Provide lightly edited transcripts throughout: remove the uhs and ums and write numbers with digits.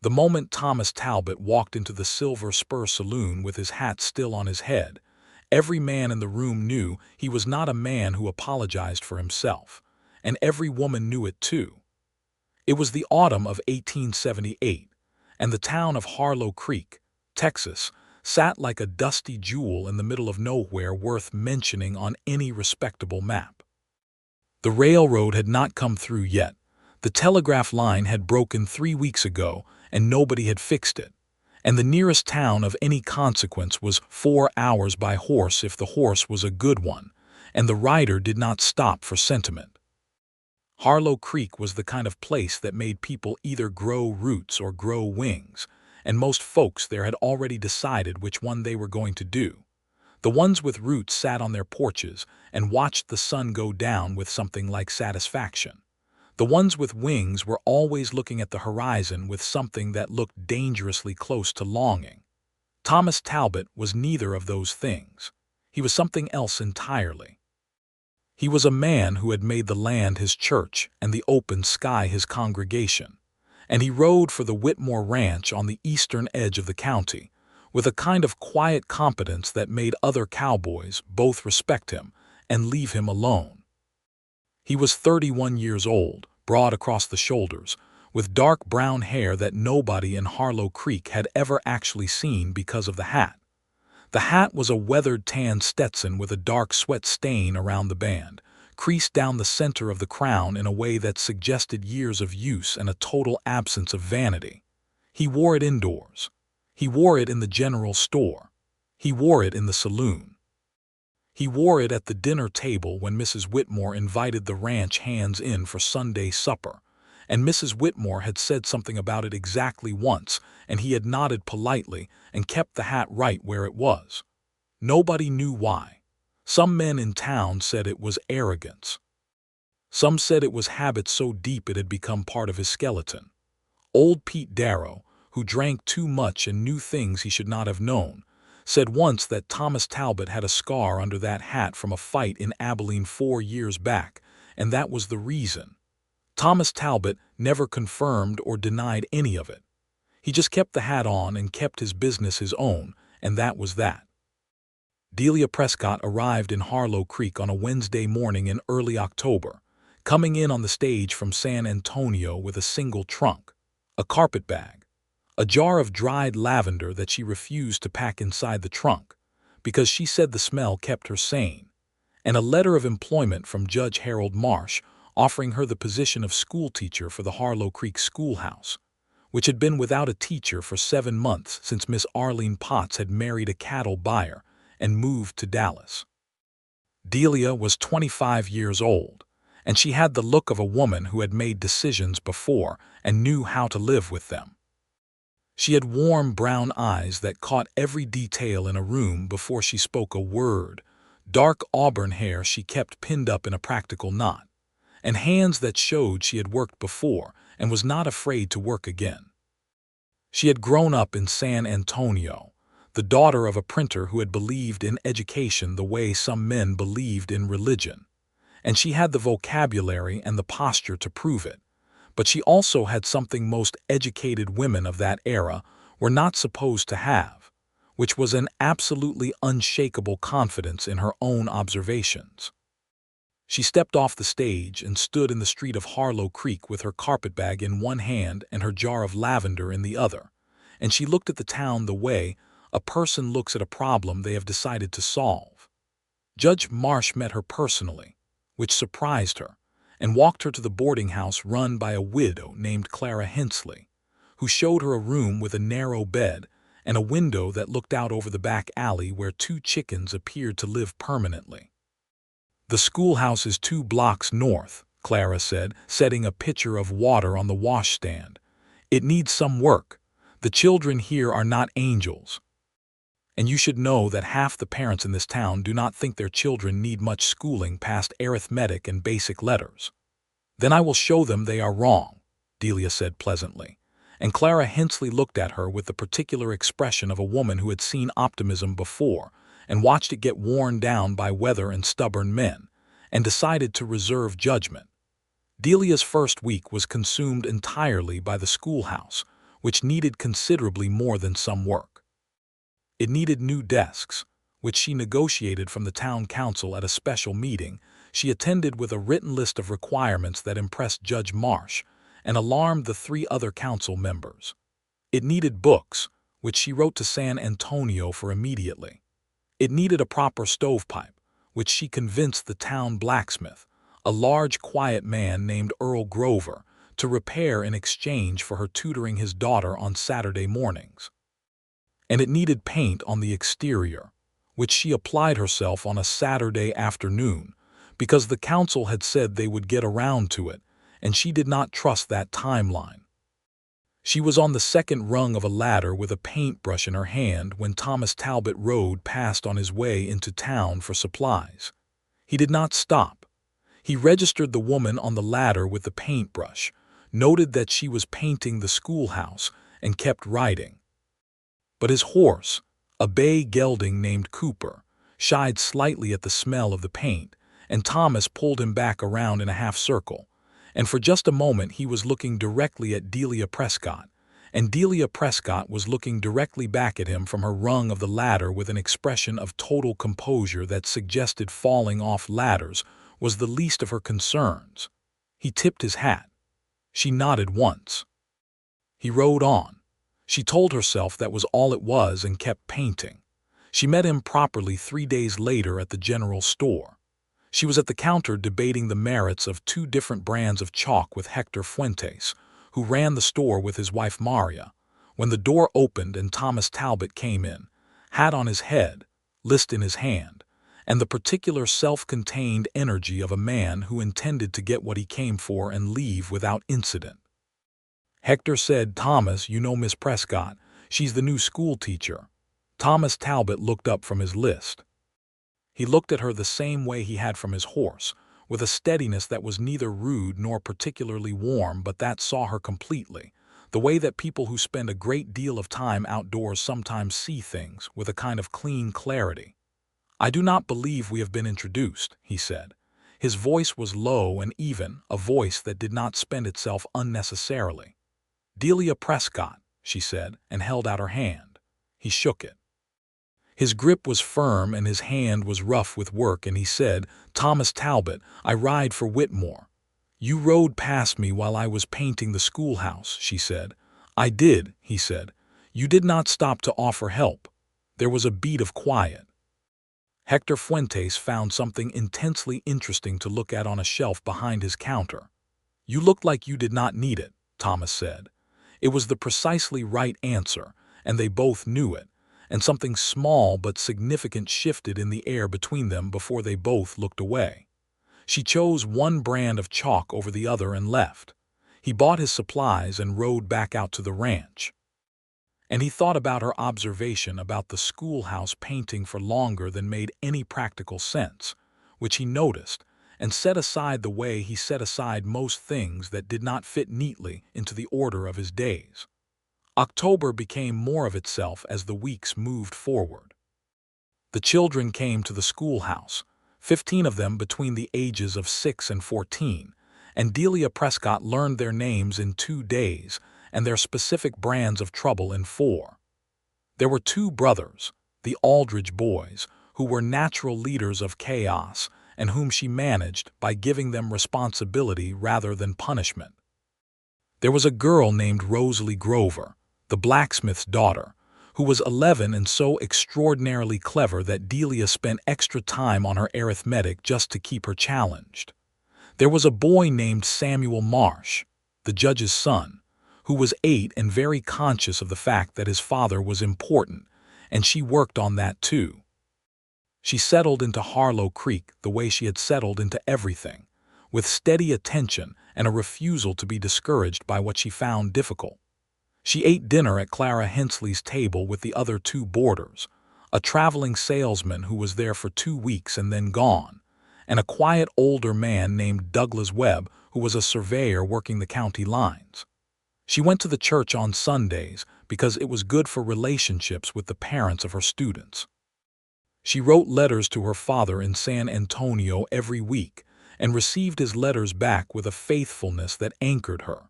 The moment Thomas Talbot walked into the Silver Spur saloon with his hat still on his head, every man in the room knew he was not a man who apologized for himself, and every woman knew it too. It was the autumn of 1878, and the town of Harlow Creek, Texas, sat like a dusty jewel in the middle of nowhere worth mentioning on any respectable map. The railroad had not come through yet. The telegraph line had broken 3 weeks ago, and nobody had fixed it. And the nearest town of any consequence was 4 hours by horse if the horse was a good one, and the rider did not stop for sentiment. Harlow Creek was the kind of place that made people either grow roots or grow wings, and most folks there had already decided which one they were going to do. The ones with roots sat on their porches and watched the sun go down with something like satisfaction. The ones with wings were always looking at the horizon with something that looked dangerously close to longing. Thomas Talbot was neither of those things. He was something else entirely. He was a man who had made the land his church and the open sky his congregation, and he rode for the Whitmore Ranch on the eastern edge of the county, with a kind of quiet competence that made other cowboys both respect him and leave him alone. He was 31 years old, broad across the shoulders, with dark brown hair that nobody in Harlow Creek had ever actually seen because of the hat. The hat was a weathered tan Stetson with a dark sweat stain around the band, creased down the center of the crown in a way that suggested years of use and a total absence of vanity. He wore it indoors. He wore it in the general store. He wore it in the saloon. He wore it at the dinner table when Mrs. Whitmore invited the ranch hands in for Sunday supper, and Mrs. Whitmore had said something about it exactly once, and he had nodded politely and kept the hat right where it was. Nobody knew why. Some men in town said it was arrogance. Some said it was habit so deep it had become part of his skeleton. Old Pete Darrow, who drank too much and knew things he should not have known, said once that Thomas Talbot had a scar under that hat from a fight in Abilene 4 years back, and that was the reason. Thomas Talbot never confirmed or denied any of it. He just kept the hat on and kept his business his own, and that was that. Delia Prescott arrived in Harlow Creek on a Wednesday morning in early October, coming in on the stage from San Antonio with a single trunk, a carpetbag, a jar of dried lavender that she refused to pack inside the trunk because she said the smell kept her sane, and a letter of employment from Judge Harold Marsh offering her the position of schoolteacher for the Harlow Creek schoolhouse, which had been without a teacher for 7 months since Miss Arlene Potts had married a cattle buyer and moved to Dallas. Delia was 25 years old, and she had the look of a woman who had made decisions before and knew how to live with them. She had warm brown eyes that caught every detail in a room before she spoke a word, dark auburn hair she kept pinned up in a practical knot, and hands that showed she had worked before and was not afraid to work again. She had grown up in San Antonio, the daughter of a printer who had believed in education the way some men believed in religion, and she had the vocabulary and the posture to prove it. But she also had something most educated women of that era were not supposed to have, which was an absolutely unshakable confidence in her own observations. She stepped off the stage and stood in the street of Harlow Creek with her carpetbag in one hand and her jar of lavender in the other, and she looked at the town the way a person looks at a problem they have decided to solve. Judge Marsh met her personally, which surprised her, and walked her to the boarding house run by a widow named Clara Hensley, who showed her a room with a narrow bed and a window that looked out over the back alley where 2 chickens appeared to live permanently. "The schoolhouse is 2 blocks north," Clara said, setting a pitcher of water on the washstand. "It needs some work. The children here are not angels. And you should know that half the parents in this town do not think their children need much schooling past arithmetic and basic letters." "Then I will show them they are wrong," Delia said pleasantly, and Clara Hensley looked at her with the particular expression of a woman who had seen optimism before and watched it get worn down by weather and stubborn men, and decided to reserve judgment. Delia's first week was consumed entirely by the schoolhouse, which needed considerably more than some work. It needed new desks, which she negotiated from the town council at a special meeting she attended with a written list of requirements that impressed Judge Marsh and alarmed the 3 other council members. It needed books, which she wrote to San Antonio for immediately. It needed a proper stovepipe, which she convinced the town blacksmith, a large, quiet man named Earl Grover, to repair in exchange for her tutoring his daughter on Saturday mornings. And it needed paint on the exterior, which she applied herself on a Saturday afternoon, because the council had said they would get around to it, and she did not trust that timeline. She was on the second rung of a ladder with a paintbrush in her hand when Thomas Talbot rode past on his way into town for supplies. He did not stop. He registered the woman on the ladder with the paintbrush, noted that she was painting the schoolhouse, and kept riding. But his horse, a bay gelding named Cooper, shied slightly at the smell of the paint, and Thomas pulled him back around in a half-circle, and for just a moment he was looking directly at Delia Prescott, and Delia Prescott was looking directly back at him from her rung of the ladder with an expression of total composure that suggested falling off ladders was the least of her concerns. He tipped his hat. She nodded once. He rode on. She told herself that was all it was and kept painting. She met him properly 3 days later at the general store. She was at the counter debating the merits of 2 different brands of chalk with Hector Fuentes, who ran the store with his wife Maria, when the door opened and Thomas Talbot came in, hat on his head, list in his hand, and the particular self-contained energy of a man who intended to get what he came for and leave without incident. Hector said, "Thomas, you know Miss Prescott. She's the new schoolteacher." Thomas Talbot looked up from his list. He looked at her the same way he had from his horse, with a steadiness that was neither rude nor particularly warm but that saw her completely, the way that people who spend a great deal of time outdoors sometimes see things, with a kind of clean clarity. "I do not believe we have been introduced," he said. His voice was low and even, a voice that did not spend itself unnecessarily. "Delia Prescott," she said, and held out her hand. He shook it. His grip was firm and his hand was rough with work, and he said, "Thomas Talbot, I ride for Whitmore." "You rode past me while I was painting the schoolhouse," she said. "I did," he said. "You did not stop to offer help." There was a beat of quiet. Hector Fuentes found something intensely interesting to look at on a shelf behind his counter. "You looked like you did not need it," Thomas said. It was the precisely right answer, and they both knew it, and something small but significant shifted in the air between them before they both looked away. She chose one brand of chalk over the other and left. He bought his supplies and rode back out to the ranch. And he thought about her observation about the schoolhouse painting for longer than made any practical sense, which he noticed, and set aside the way he set aside most things that did not fit neatly into the order of his days. October became more of itself as the weeks moved forward. The children came to the schoolhouse, 15 of them between the ages of 6 and 14, and Delia Prescott learned their names in 2 days and their specific brands of trouble in 4. There were 2 brothers, the Aldridge boys, who were natural leaders of chaos and whom she managed by giving them responsibility rather than punishment. There was a girl named Rosalie Grover, the blacksmith's daughter, who was 11 and so extraordinarily clever that Delia spent extra time on her arithmetic just to keep her challenged. There was a boy named Samuel Marsh, the judge's son, who was 8 and very conscious of the fact that his father was important, and she worked on that too. She settled into Harlow Creek the way she had settled into everything, with steady attention and a refusal to be discouraged by what she found difficult. She ate dinner at Clara Hensley's table with the other 2 boarders, a traveling salesman who was there for 2 weeks and then gone, and a quiet older man named Douglas Webb who was a surveyor working the county lines. She went to the church on Sundays because it was good for relationships with the parents of her students. She wrote letters to her father in San Antonio every week and received his letters back with a faithfulness that anchored her.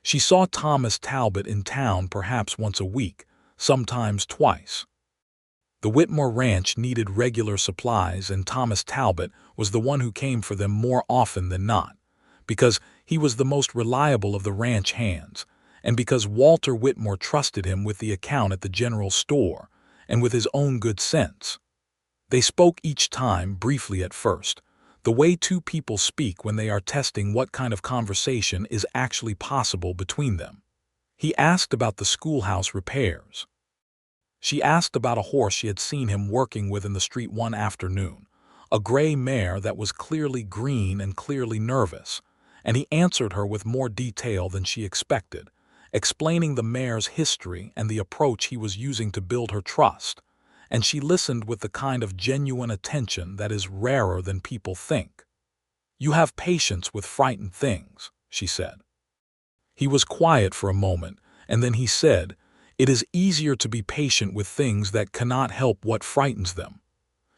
She saw Thomas Talbot in town perhaps once a week, sometimes twice. The Whitmore Ranch needed regular supplies, and Thomas Talbot was the one who came for them more often than not, because he was the most reliable of the ranch hands, and because Walter Whitmore trusted him with the account at the general store and with his own good sense. They spoke each time briefly at first, the way two people speak when they are testing what kind of conversation is actually possible between them. He asked about the schoolhouse repairs. She asked about a horse she had seen him working with in the street one afternoon, a gray mare that was clearly green and clearly nervous, and he answered her with more detail than she expected, explaining the mare's history and the approach he was using to build her trust, and she listened with the kind of genuine attention that is rarer than people think. "You have patience with frightened things," she said. He was quiet for a moment, and then he said, "It is easier to be patient with things that cannot help what frightens them."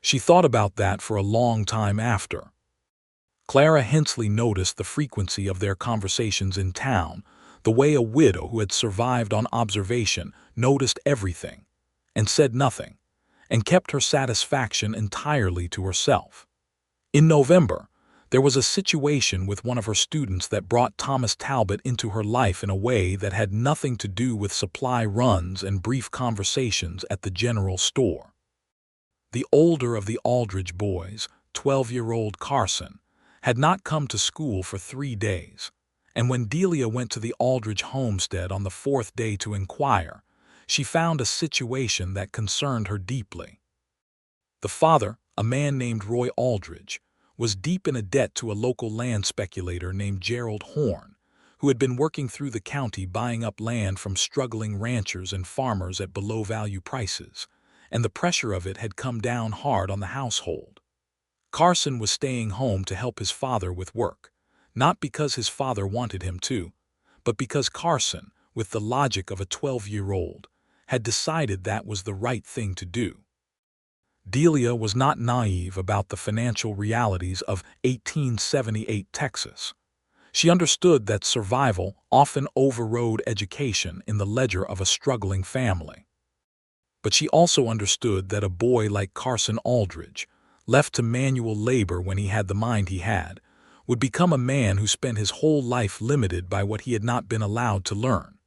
She thought about that for a long time after. Clara Hensley noticed the frequency of their conversations in town, the way a widow who had survived on observation noticed everything, and said nothing, and kept her satisfaction entirely to herself. In November, there was a situation with one of her students that brought Thomas Talbot into her life in a way that had nothing to do with supply runs and brief conversations at the general store. The older of the Aldridge boys, 12-year-old Carson, had not come to school for 3 days, and when Delia went to the Aldridge homestead on the 4th day to inquire, she found a situation that concerned her deeply. The father, a man named Roy Aldridge, was deep in a debt to a local land speculator named Gerald Horn, who had been working through the county buying up land from struggling ranchers and farmers at below-value prices, and the pressure of it had come down hard on the household. Carson was staying home to help his father with work, not because his father wanted him to, but because Carson, with the logic of a 12-year-old, had decided that was the right thing to do. Delia was not naive about the financial realities of 1878 Texas. She understood that survival often overrode education in the ledger of a struggling family. But she also understood that a boy like Carson Aldridge, left to manual labor when he had the mind he had, would become a man who spent his whole life limited by what he had not been allowed to learn.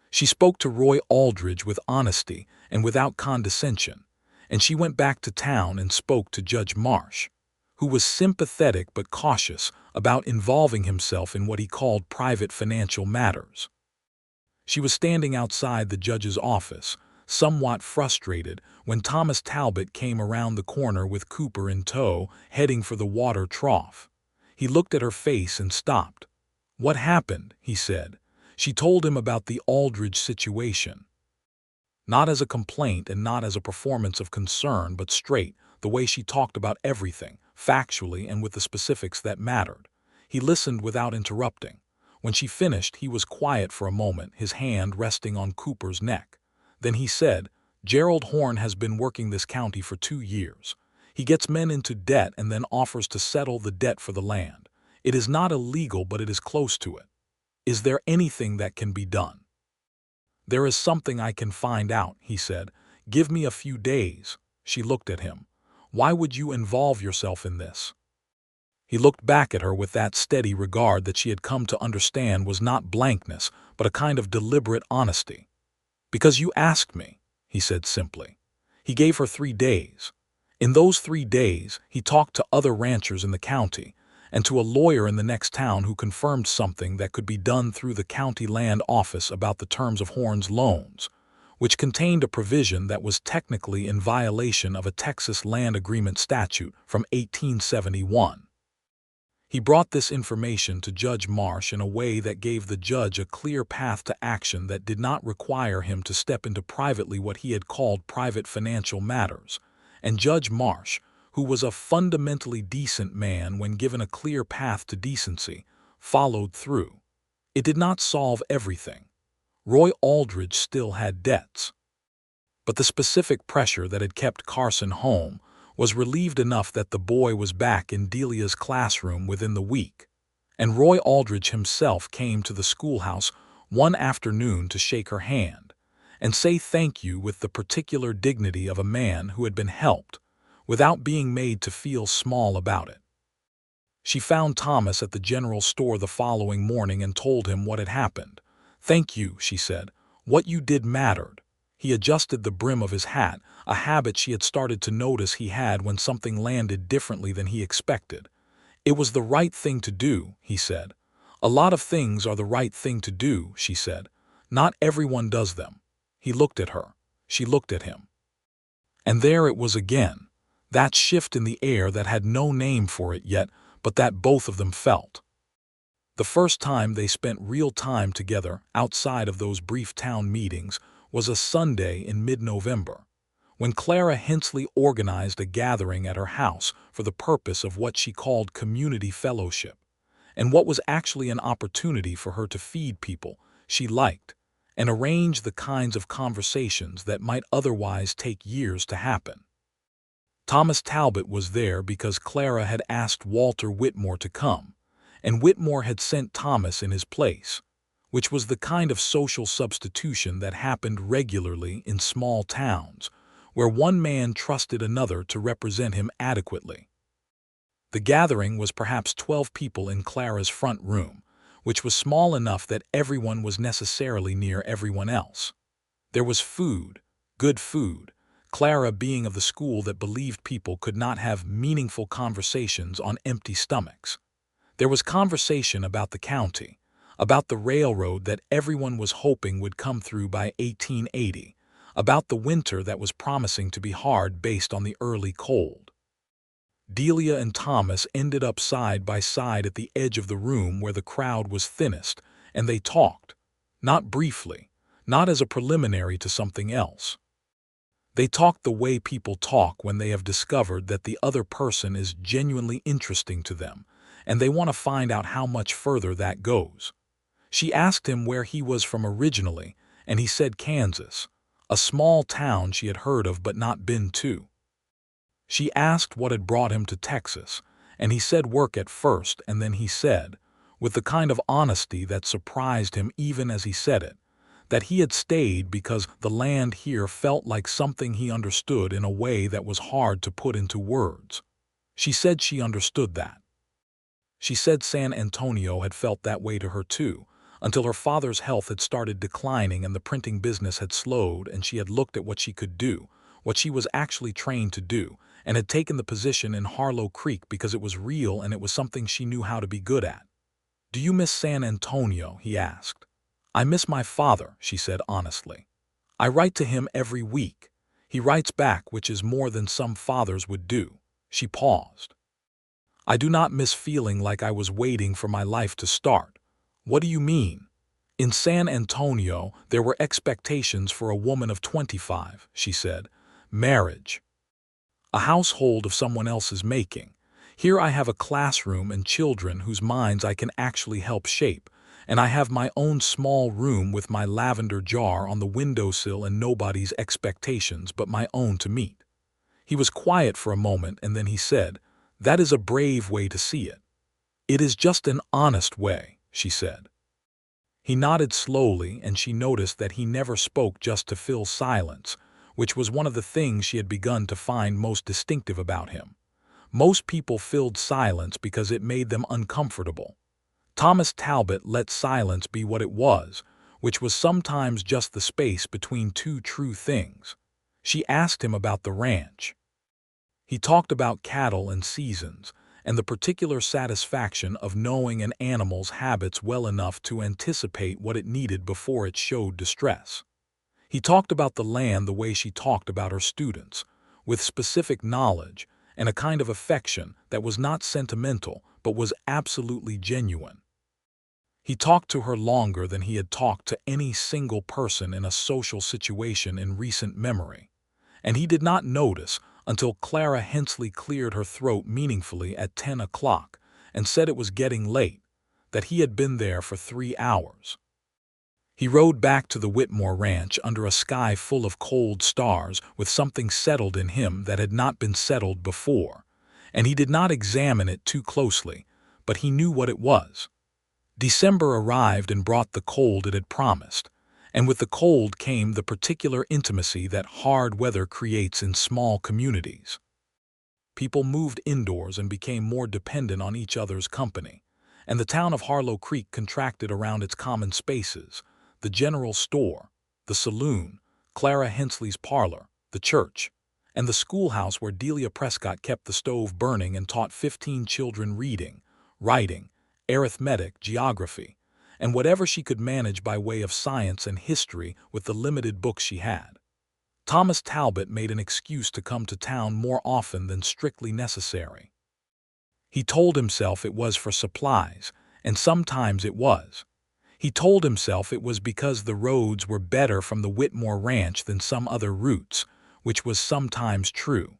She spoke to Roy Aldridge with honesty and without condescension, and she went back to town and spoke to Judge Marsh, who was sympathetic but cautious about involving himself in what he called private financial matters. She was standing outside the judge's office, somewhat frustrated, when Thomas Talbot came around the corner with Cooper in tow, heading for the water trough. He looked at her face and stopped. "What happened?" he said. She told him about the Aldridge situation. Not as a complaint and not as a performance of concern, but straight, the way she talked about everything, factually and with the specifics that mattered. He listened without interrupting. When she finished, he was quiet for a moment, his hand resting on Cooper's neck. Then he said, "Gerald Horn has been working this county for 2 years. He gets men into debt and then offers to settle the debt for the land. It is not illegal, but it is close to it. Is there anything that can be done?" "There is something I can find out," he said. "Give me a few days." She looked at him. "Why would you involve yourself in this?" He looked back at her with that steady regard that she had come to understand was not blankness, but a kind of deliberate honesty. "Because you asked me," he said simply. He gave her 3 days. In those 3 days, he talked to other ranchers in the county, and to a lawyer in the next town who confirmed something that could be done through the county land office about the terms of Horn's loans, which contained a provision that was technically in violation of a Texas land agreement statute from 1871. He brought this information to Judge Marsh in a way that gave the judge a clear path to action that did not require him to step into privately what he had called private financial matters, and Judge Marsh, who was a fundamentally decent man when given a clear path to decency, followed through. It did not solve everything. Roy Aldridge still had debts. But the specific pressure that had kept Carson home was relieved enough that the boy was back in Delia's classroom within the week, and Roy Aldridge himself came to the schoolhouse one afternoon to shake her hand, and say thank you with the particular dignity of a man who had been helped, without being made to feel small about it. She found Thomas at the general store the following morning and told him what had happened. "Thank you," she said. "What you did mattered." He adjusted the brim of his hat, a habit she had started to notice he had when something landed differently than he expected. "It was the right thing to do," he said. "A lot of things are the right thing to do," she said. "Not everyone does them." He looked at her. She looked at him. And there it was again, that shift in the air that had no name for it yet, but that both of them felt. The first time they spent real time together outside of those brief town meetings was a Sunday in mid-November, when Clara Hensley organized a gathering at her house for the purpose of what she called community fellowship, and what was actually an opportunity for her to feed people she liked and arrange the kinds of conversations that might otherwise take years to happen. Thomas Talbot was there because Clara had asked Walter Whitmore to come, and Whitmore had sent Thomas in his place, which was the kind of social substitution that happened regularly in small towns, where one man trusted another to represent him adequately. The gathering was perhaps 12 people in Clara's front room, which was small enough that everyone was necessarily near everyone else. There was food, good food, Clara being of the school that believed people could not have meaningful conversations on empty stomachs. There was conversation about the county, about the railroad that everyone was hoping would come through by 1880, about the winter that was promising to be hard based on the early cold. Delia and Thomas ended up side by side at the edge of the room where the crowd was thinnest, and they talked, not briefly, not as a preliminary to something else. They talked the way people talk when they have discovered that the other person is genuinely interesting to them, and they want to find out how much further that goes. She asked him where he was from originally, and he said Kansas, a small town she had heard of but not been to. She asked what had brought him to Texas, and he said work at first, and then he said, with the kind of honesty that surprised him even as he said it, that he had stayed because the land here felt like something he understood in a way that was hard to put into words. She said she understood that. She said San Antonio had felt that way to her too, until her father's health had started declining and the printing business had slowed, and she had looked at what she could do, what she was actually trained to do, and had taken the position in Harlow Creek because it was real and it was something she knew how to be good at. "Do you miss San Antonio?" he asked. "I miss my father," she said honestly. "I write to him every week. He writes back, which is more than some fathers would do." She paused. "I do not miss feeling like I was waiting for my life to start." "What do you mean?" "In San Antonio, there were expectations for a woman of 25, she said. Marriage. A household of someone else's making. Here I have a classroom and children whose minds I can actually help shape, and I have my own small room with my lavender jar on the windowsill and nobody's expectations but my own to meet." He was quiet for a moment, and then he said, "That is a brave way to see it." "It is just an honest way," she said. He nodded slowly, and she noticed that he never spoke just to fill silence, which was one of the things she had begun to find most distinctive about him. Most people filled silence because it made them uncomfortable. Thomas Talbot let silence be what it was, which was sometimes just the space between two true things. She asked him about the ranch. He talked about cattle and seasons, and the particular satisfaction of knowing an animal's habits well enough to anticipate what it needed before it showed distress. He talked about the land the way she talked about her students, with specific knowledge and a kind of affection that was not sentimental but was absolutely genuine. He talked to her longer than he had talked to any single person in a social situation in recent memory, and he did not notice until Clara Hensley cleared her throat meaningfully at 10 o'clock and said it was getting late, that he had been there for 3 hours. He rode back to the Whitmore ranch under a sky full of cold stars with something settled in him that had not been settled before, and he did not examine it too closely, but he knew what it was. December arrived and brought the cold it had promised, and with the cold came the particular intimacy that hard weather creates in small communities. People moved indoors and became more dependent on each other's company, and the town of Harlow Creek contracted around its common spaces: the general store, the saloon, Clara Hensley's parlor, the church, and the schoolhouse where Delia Prescott kept the stove burning and taught 15 children reading, writing, arithmetic, geography, and whatever she could manage by way of science and history with the limited books she had. Thomas Talbot made an excuse to come to town more often than strictly necessary. He told himself it was for supplies, and sometimes it was. He told himself it was because the roads were better from the Whitmore Ranch than some other routes, which was sometimes true.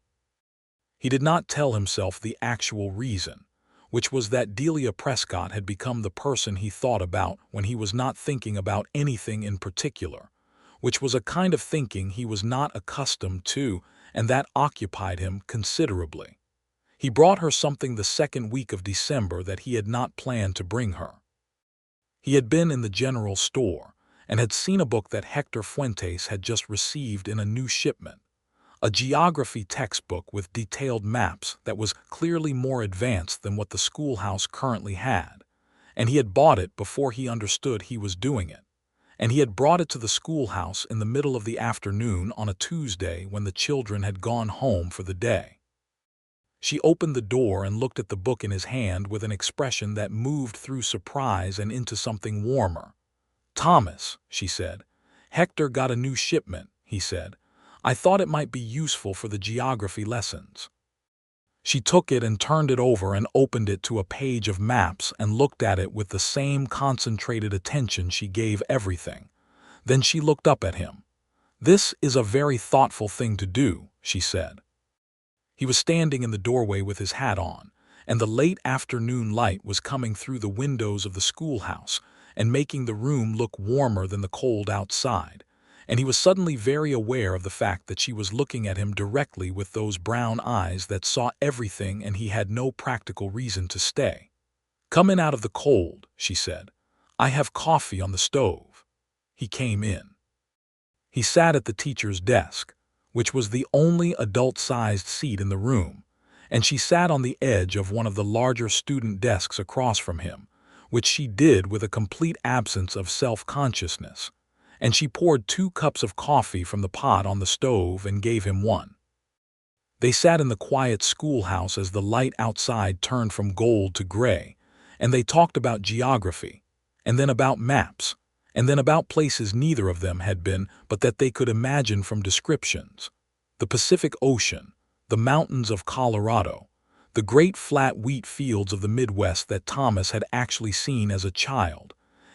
He did not tell himself the actual reason, which was that Delia Prescott had become the person he thought about when he was not thinking about anything in particular, which was a kind of thinking he was not accustomed to, and that occupied him considerably. He brought her something the second week of December that he had not planned to bring her. He had been in the general store and had seen a book that Hector Fuentes had just received in a new shipment, a geography textbook with detailed maps that was clearly more advanced than what the schoolhouse currently had, and he had bought it before he understood he was doing it, and he had brought it to the schoolhouse in the middle of the afternoon on a Tuesday when the children had gone home for the day. She opened the door and looked at the book in his hand with an expression that moved through surprise and into something warmer. "Thomas," she said, "Hector got a new shipment," he said. "I thought it might be useful for the geography lessons." She took it and turned it over and opened it to a page of maps and looked at it with the same concentrated attention she gave everything. Then she looked up at him. "This is a very thoughtful thing to do," she said. He was standing in the doorway with his hat on, and the late afternoon light was coming through the windows of the schoolhouse and making the room look warmer than the cold outside, and he was suddenly very aware of the fact that she was looking at him directly with those brown eyes that saw everything, and he had no practical reason to stay. "Come in out of the cold," she said. "I have coffee on the stove." He came in. He sat at the teacher's desk, which was the only adult-sized seat in the room, and she sat on the edge of one of the larger student desks across from him, which she did with a complete absence of self-consciousness, and she poured 2 cups of coffee from the pot on the stove and gave him one. They sat in the quiet schoolhouse as the light outside turned from gold to gray, and they talked about geography, and then about maps, and then about places neither of them had been but that they could imagine from descriptions: the Pacific Ocean, the mountains of Colorado, the great flat wheat fields of the Midwest that Thomas had actually seen as a child,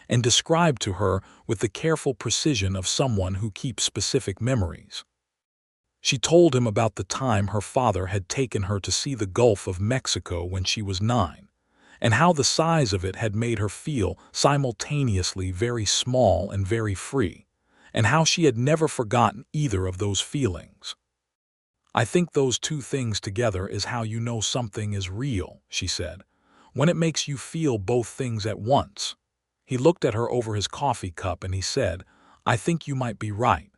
and described to her with the careful precision of someone who keeps specific memories. She told him about the time her father had taken her to see the Gulf of Mexico when she was 9, and how the size of it had made her feel simultaneously very small and very free, and how she had never forgotten either of those feelings. "I think those two things together is how you know something is real," she said, "when it makes you feel both things at once." He looked at her over his coffee cup and he said, "I think you might be right."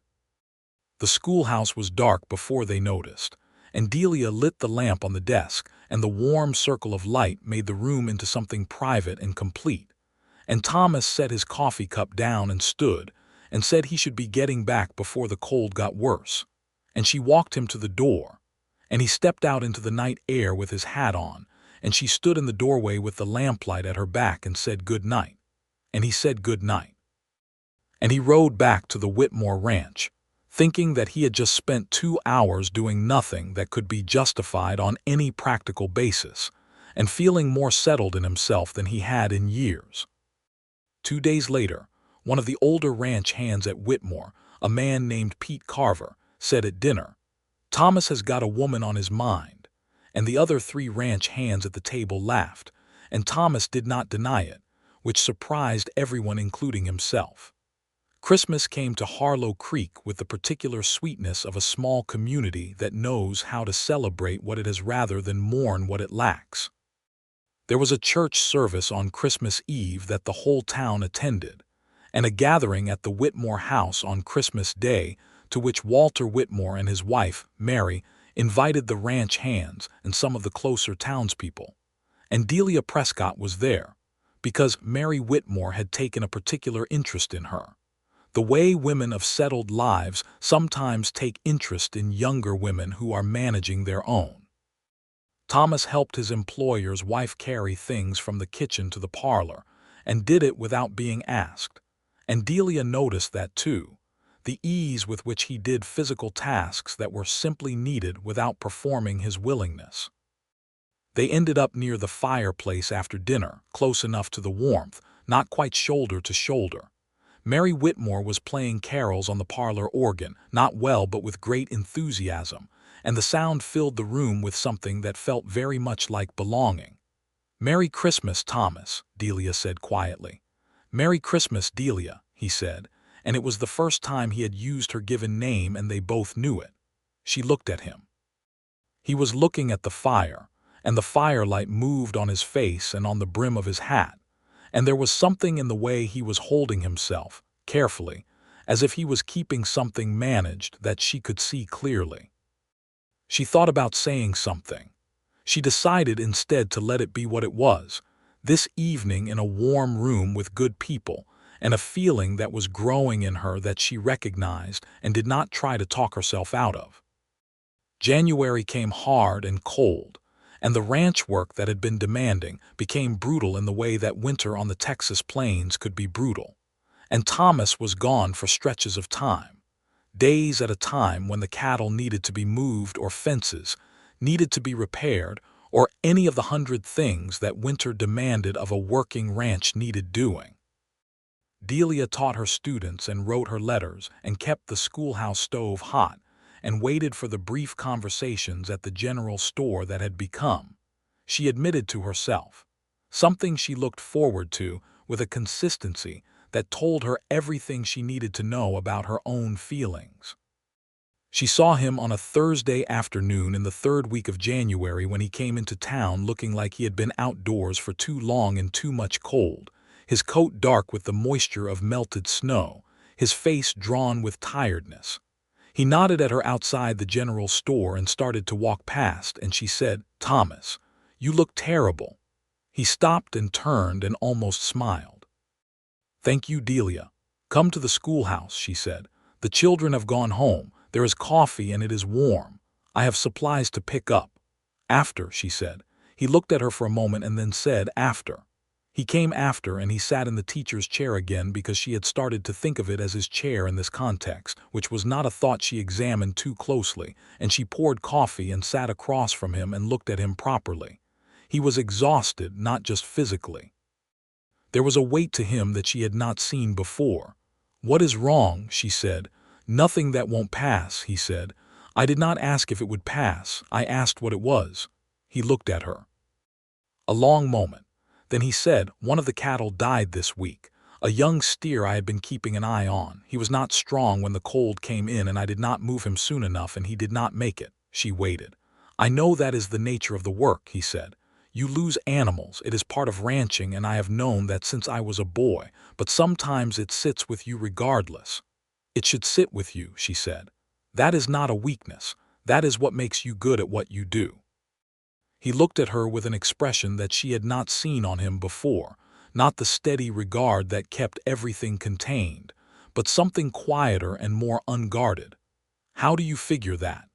The schoolhouse was dark before they noticed, and Delia lit the lamp on the desk, and the warm circle of light made the room into something private and complete. And Thomas set his coffee cup down and stood, and said he should be getting back before the cold got worse. And she walked him to the door, and he stepped out into the night air with his hat on, and she stood in the doorway with the lamplight at her back and said good night. And he said good night. And he rode back to the Whitmore Ranch, thinking that he had just spent 2 hours doing nothing that could be justified on any practical basis, and feeling more settled in himself than he had in years. 2 days later, one of the older ranch hands at Whitmore, a man named Pete Carver, said at dinner, "Thomas has got a woman on his mind," and the other 3 ranch hands at the table laughed, and Thomas did not deny it, which surprised everyone including himself. Christmas came to Harlow Creek with the particular sweetness of a small community that knows how to celebrate what it has rather than mourn what it lacks. There was a church service on Christmas Eve that the whole town attended, and a gathering at the Whitmore house on Christmas Day to which Walter Whitmore and his wife, Mary, invited the ranch hands and some of the closer townspeople. And Delia Prescott was there, because Mary Whitmore had taken a particular interest in her. The way women of settled lives sometimes take interest in younger women who are managing their own. Thomas helped his employer's wife carry things from the kitchen to the parlor, and did it without being asked. And Delia noticed that too, the ease with which he did physical tasks that were simply needed without performing his willingness. They ended up near the fireplace after dinner, close enough to the warmth, not quite shoulder to shoulder. Mary Whitmore was playing carols on the parlor organ, not well but with great enthusiasm, and the sound filled the room with something that felt very much like belonging. "Merry Christmas, Thomas," Delia said quietly. "Merry Christmas, Delia," he said, and it was the first time he had used her given name and they both knew it. She looked at him. He was looking at the fire, and the firelight moved on his face and on the brim of his hat, and there was something in the way he was holding himself, carefully, as if he was keeping something managed that she could see clearly. She thought about saying something. She decided instead to let it be what it was, this evening in a warm room with good people, and a feeling that was growing in her that she recognized and did not try to talk herself out of. January came hard and cold, and the ranch work that had been demanding became brutal in the way that winter on the Texas plains could be brutal. And Thomas was gone for stretches of time, days at a time, when the cattle needed to be moved or fences needed to be repaired or any of the 100 things that winter demanded of a working ranch needed doing. Delia taught her students and wrote her letters and kept the schoolhouse stove hot and waited for the brief conversations at the general store that had become, she admitted to herself, something she looked forward to with a consistency that told her everything she needed to know about her own feelings. She saw him on a Thursday afternoon in the third week of January when he came into town looking like he had been outdoors for too long in too much cold, his coat dark with the moisture of melted snow, his face drawn with tiredness. He nodded at her outside the general store and started to walk past, and she said, "Thomas, you look terrible." He stopped and turned and almost smiled. "Thank you, Delia. Come to the schoolhouse," she said. "The children have gone home. There is coffee and it is warm. I have supplies to pick up." "After," she said. He looked at her for a moment and then said, "After." He came after, and he sat in the teacher's chair again because she had started to think of it as his chair in this context, which was not a thought she examined too closely, and she poured coffee and sat across from him and looked at him properly. He was exhausted, not just physically. There was a weight to him that she had not seen before. "What is wrong?" she said. "Nothing that won't pass," he said. "I did not ask if it would pass. I asked what it was." He looked at her. A long moment. Then he said, "One of the cattle died this week. A young steer I had been keeping an eye on. He was not strong when the cold came in, and I did not move him soon enough, and he did not make it." She waited. "I know that is the nature of the work," he said. "You lose animals. It is part of ranching, and I have known that since I was a boy, but sometimes it sits with you regardless." "It should sit with you," she said. "That is not a weakness. That is what makes you good at what you do." He looked at her with an expression that she had not seen on him before, not the steady regard that kept everything contained, but something quieter and more unguarded. "How do you figure that?"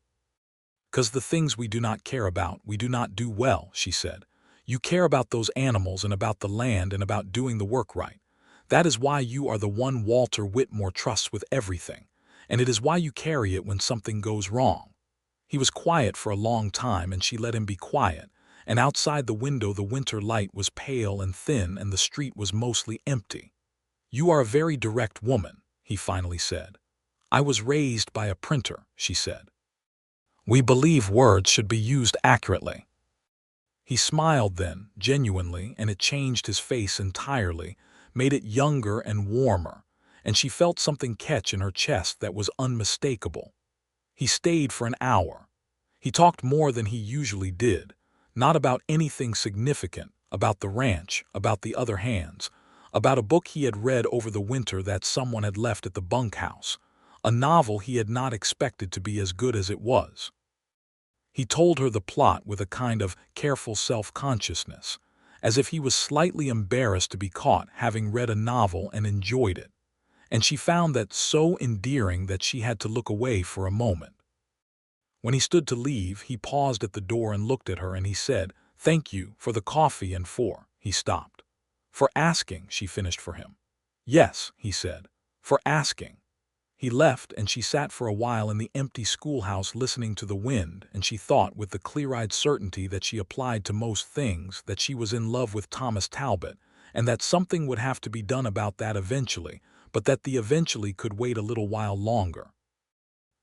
"'Cause the things we do not care about, we do not do well," she said. "You care about those animals and about the land and about doing the work right. That is why you are the one Walter Whitmore trusts with everything, and it is why you carry it when something goes wrong." He was quiet for a long time, and she let him be quiet, and outside the window the winter light was pale and thin and the street was mostly empty. "You are a very direct woman," he finally said. "I was raised by a printer," she said. "We believe words should be used accurately." He smiled then, genuinely, and it changed his face entirely, made it younger and warmer, and she felt something catch in her chest that was unmistakable. He stayed for an hour. He talked more than he usually did, not about anything significant, about the ranch, about the other hands, about a book he had read over the winter that someone had left at the bunkhouse, a novel he had not expected to be as good as it was. He told her the plot with a kind of careful self-consciousness, as if he was slightly embarrassed to be caught having read a novel and enjoyed it, and she found that so endearing that she had to look away for a moment. When he stood to leave, he paused at the door and looked at her, and he said, "Thank you for the coffee and for—" He stopped. "For asking," she finished for him. "Yes," he said, "for asking." He left, and she sat for a while in the empty schoolhouse listening to the wind, and she thought with the clear-eyed certainty that she applied to most things that she was in love with Thomas Talbot, and that something would have to be done about that eventually, but that the eventually could wait a little while longer.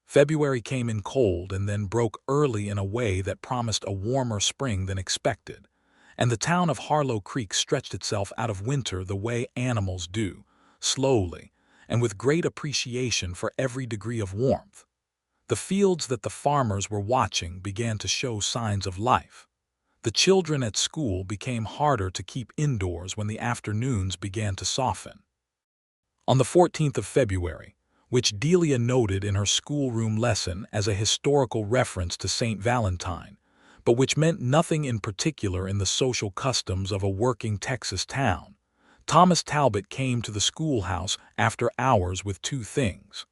February came in cold and then broke early in a way that promised a warmer spring than expected, and the town of Harlow Creek stretched itself out of winter the way animals do, slowly, and with great appreciation for every degree of warmth. The fields that the farmers were watching began to show signs of life. The children at school became harder to keep indoors when the afternoons began to soften. On the 14th of February, which Delia noted in her schoolroom lesson as a historical reference to St. Valentine, but which meant nothing in particular in the social customs of a working Texas town, Thomas Talbot came to the schoolhouse after hours with two things.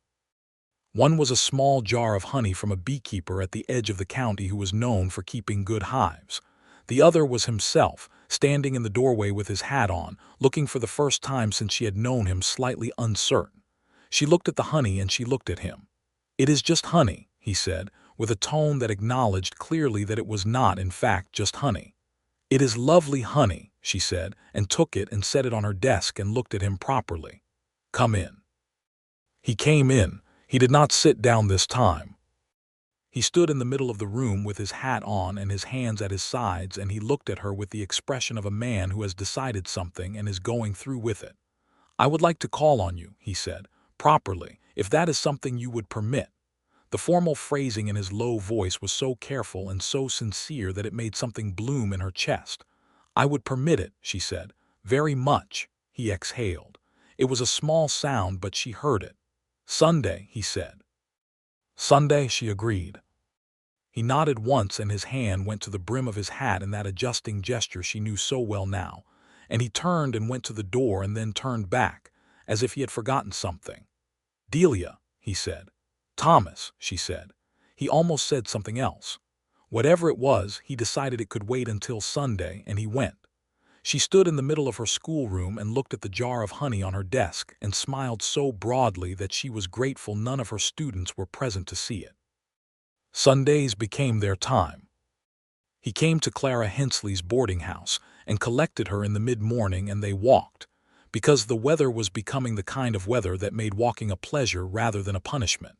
One was a small jar of honey from a beekeeper at the edge of the county who was known for keeping good hives. The other was himself, standing in the doorway with his hat on, looking for the first time since she had known him slightly uncertain. She looked at the honey and she looked at him. "It is just honey," he said, with a tone that acknowledged clearly that it was not, in fact, just honey. "It is lovely honey," she said, and took it and set it on her desk and looked at him properly. "Come in." He came in. He did not sit down this time. He stood in the middle of the room with his hat on and his hands at his sides, and he looked at her with the expression of a man who has decided something and is going through with it. "I would like to call on you," he said, "properly, if that is something you would permit." The formal phrasing in his low voice was so careful and so sincere that it made something bloom in her chest. "I would permit it," she said. "Very much," he exhaled. It was a small sound, but she heard it. "Sunday," he said. "Sunday," she agreed. He nodded once, and his hand went to the brim of his hat in that adjusting gesture she knew so well now, and he turned and went to the door and then turned back, as if he had forgotten something. "Delia," he said. "Thomas," she said. He almost said something else. Whatever it was, he decided it could wait until Sunday, and he went. She stood in the middle of her schoolroom and looked at the jar of honey on her desk and smiled so broadly that she was grateful none of her students were present to see it. Sundays became their time. He came to Clara Hensley's boarding house and collected her in the mid-morning, and they walked, because the weather was becoming the kind of weather that made walking a pleasure rather than a punishment.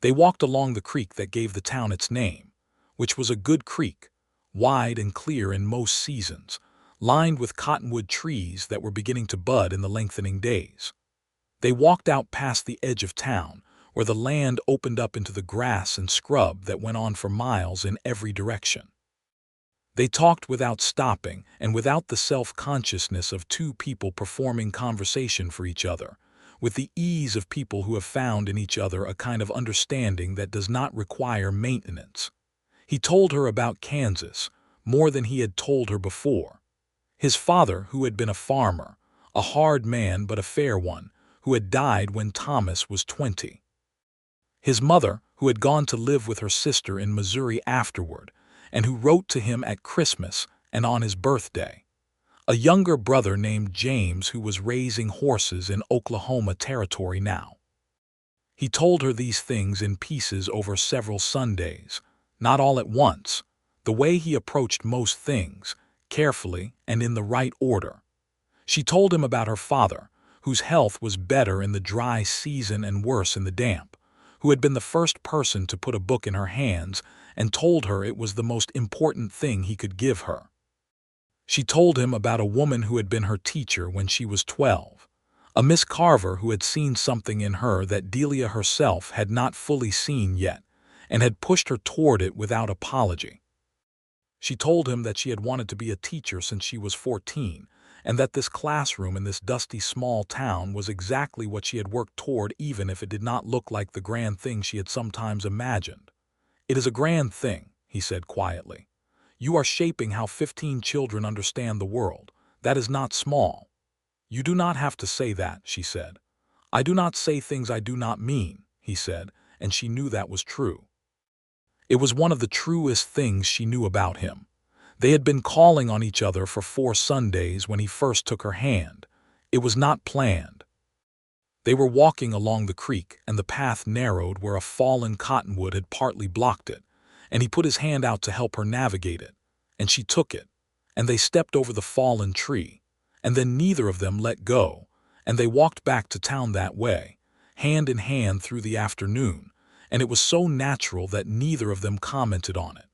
They walked along the creek that gave the town its name, which was a good creek, wide and clear in most seasons, lined with cottonwood trees that were beginning to bud in the lengthening days. They walked out past the edge of town, where the land opened up into the grass and scrub that went on for miles in every direction. They talked without stopping and without the self-consciousness of two people performing conversation for each other, with the ease of people who have found in each other a kind of understanding that does not require maintenance. He told her about Kansas, more than he had told her before. His father, who had been a farmer, a hard man but a fair one, who had died when Thomas was 20. His mother, who had gone to live with her sister in Missouri afterward, and who wrote to him at Christmas and on his birthday. A younger brother named James who was raising horses in Oklahoma Territory now. He told her these things in pieces over several Sundays, not all at once, the way he approached most things, carefully and in the right order. She told him about her father, whose health was better in the dry season and worse in the damp, who had been the first person to put a book in her hands, and told her it was the most important thing he could give her. She told him about a woman who had been her teacher when she was 12, a Miss Carver who had seen something in her that Delia herself had not fully seen yet, and had pushed her toward it without apology. She told him that she had wanted to be a teacher since she was 14, and that this classroom in this dusty small town was exactly what she had worked toward, even if it did not look like the grand thing she had sometimes imagined. "It is a grand thing," he said quietly. "You are shaping how 15 children understand the world. That is not small." "You do not have to say that," she said. "I do not say things I do not mean," he said, and she knew that was true. It was one of the truest things she knew about him. They had been calling on each other for 4 Sundays when he first took her hand. It was not planned. They were walking along the creek, and the path narrowed where a fallen cottonwood had partly blocked it, and he put his hand out to help her navigate it, and she took it, and they stepped over the fallen tree, and then neither of them let go, and they walked back to town that way, hand in hand through the afternoon, and it was so natural that neither of them commented on it.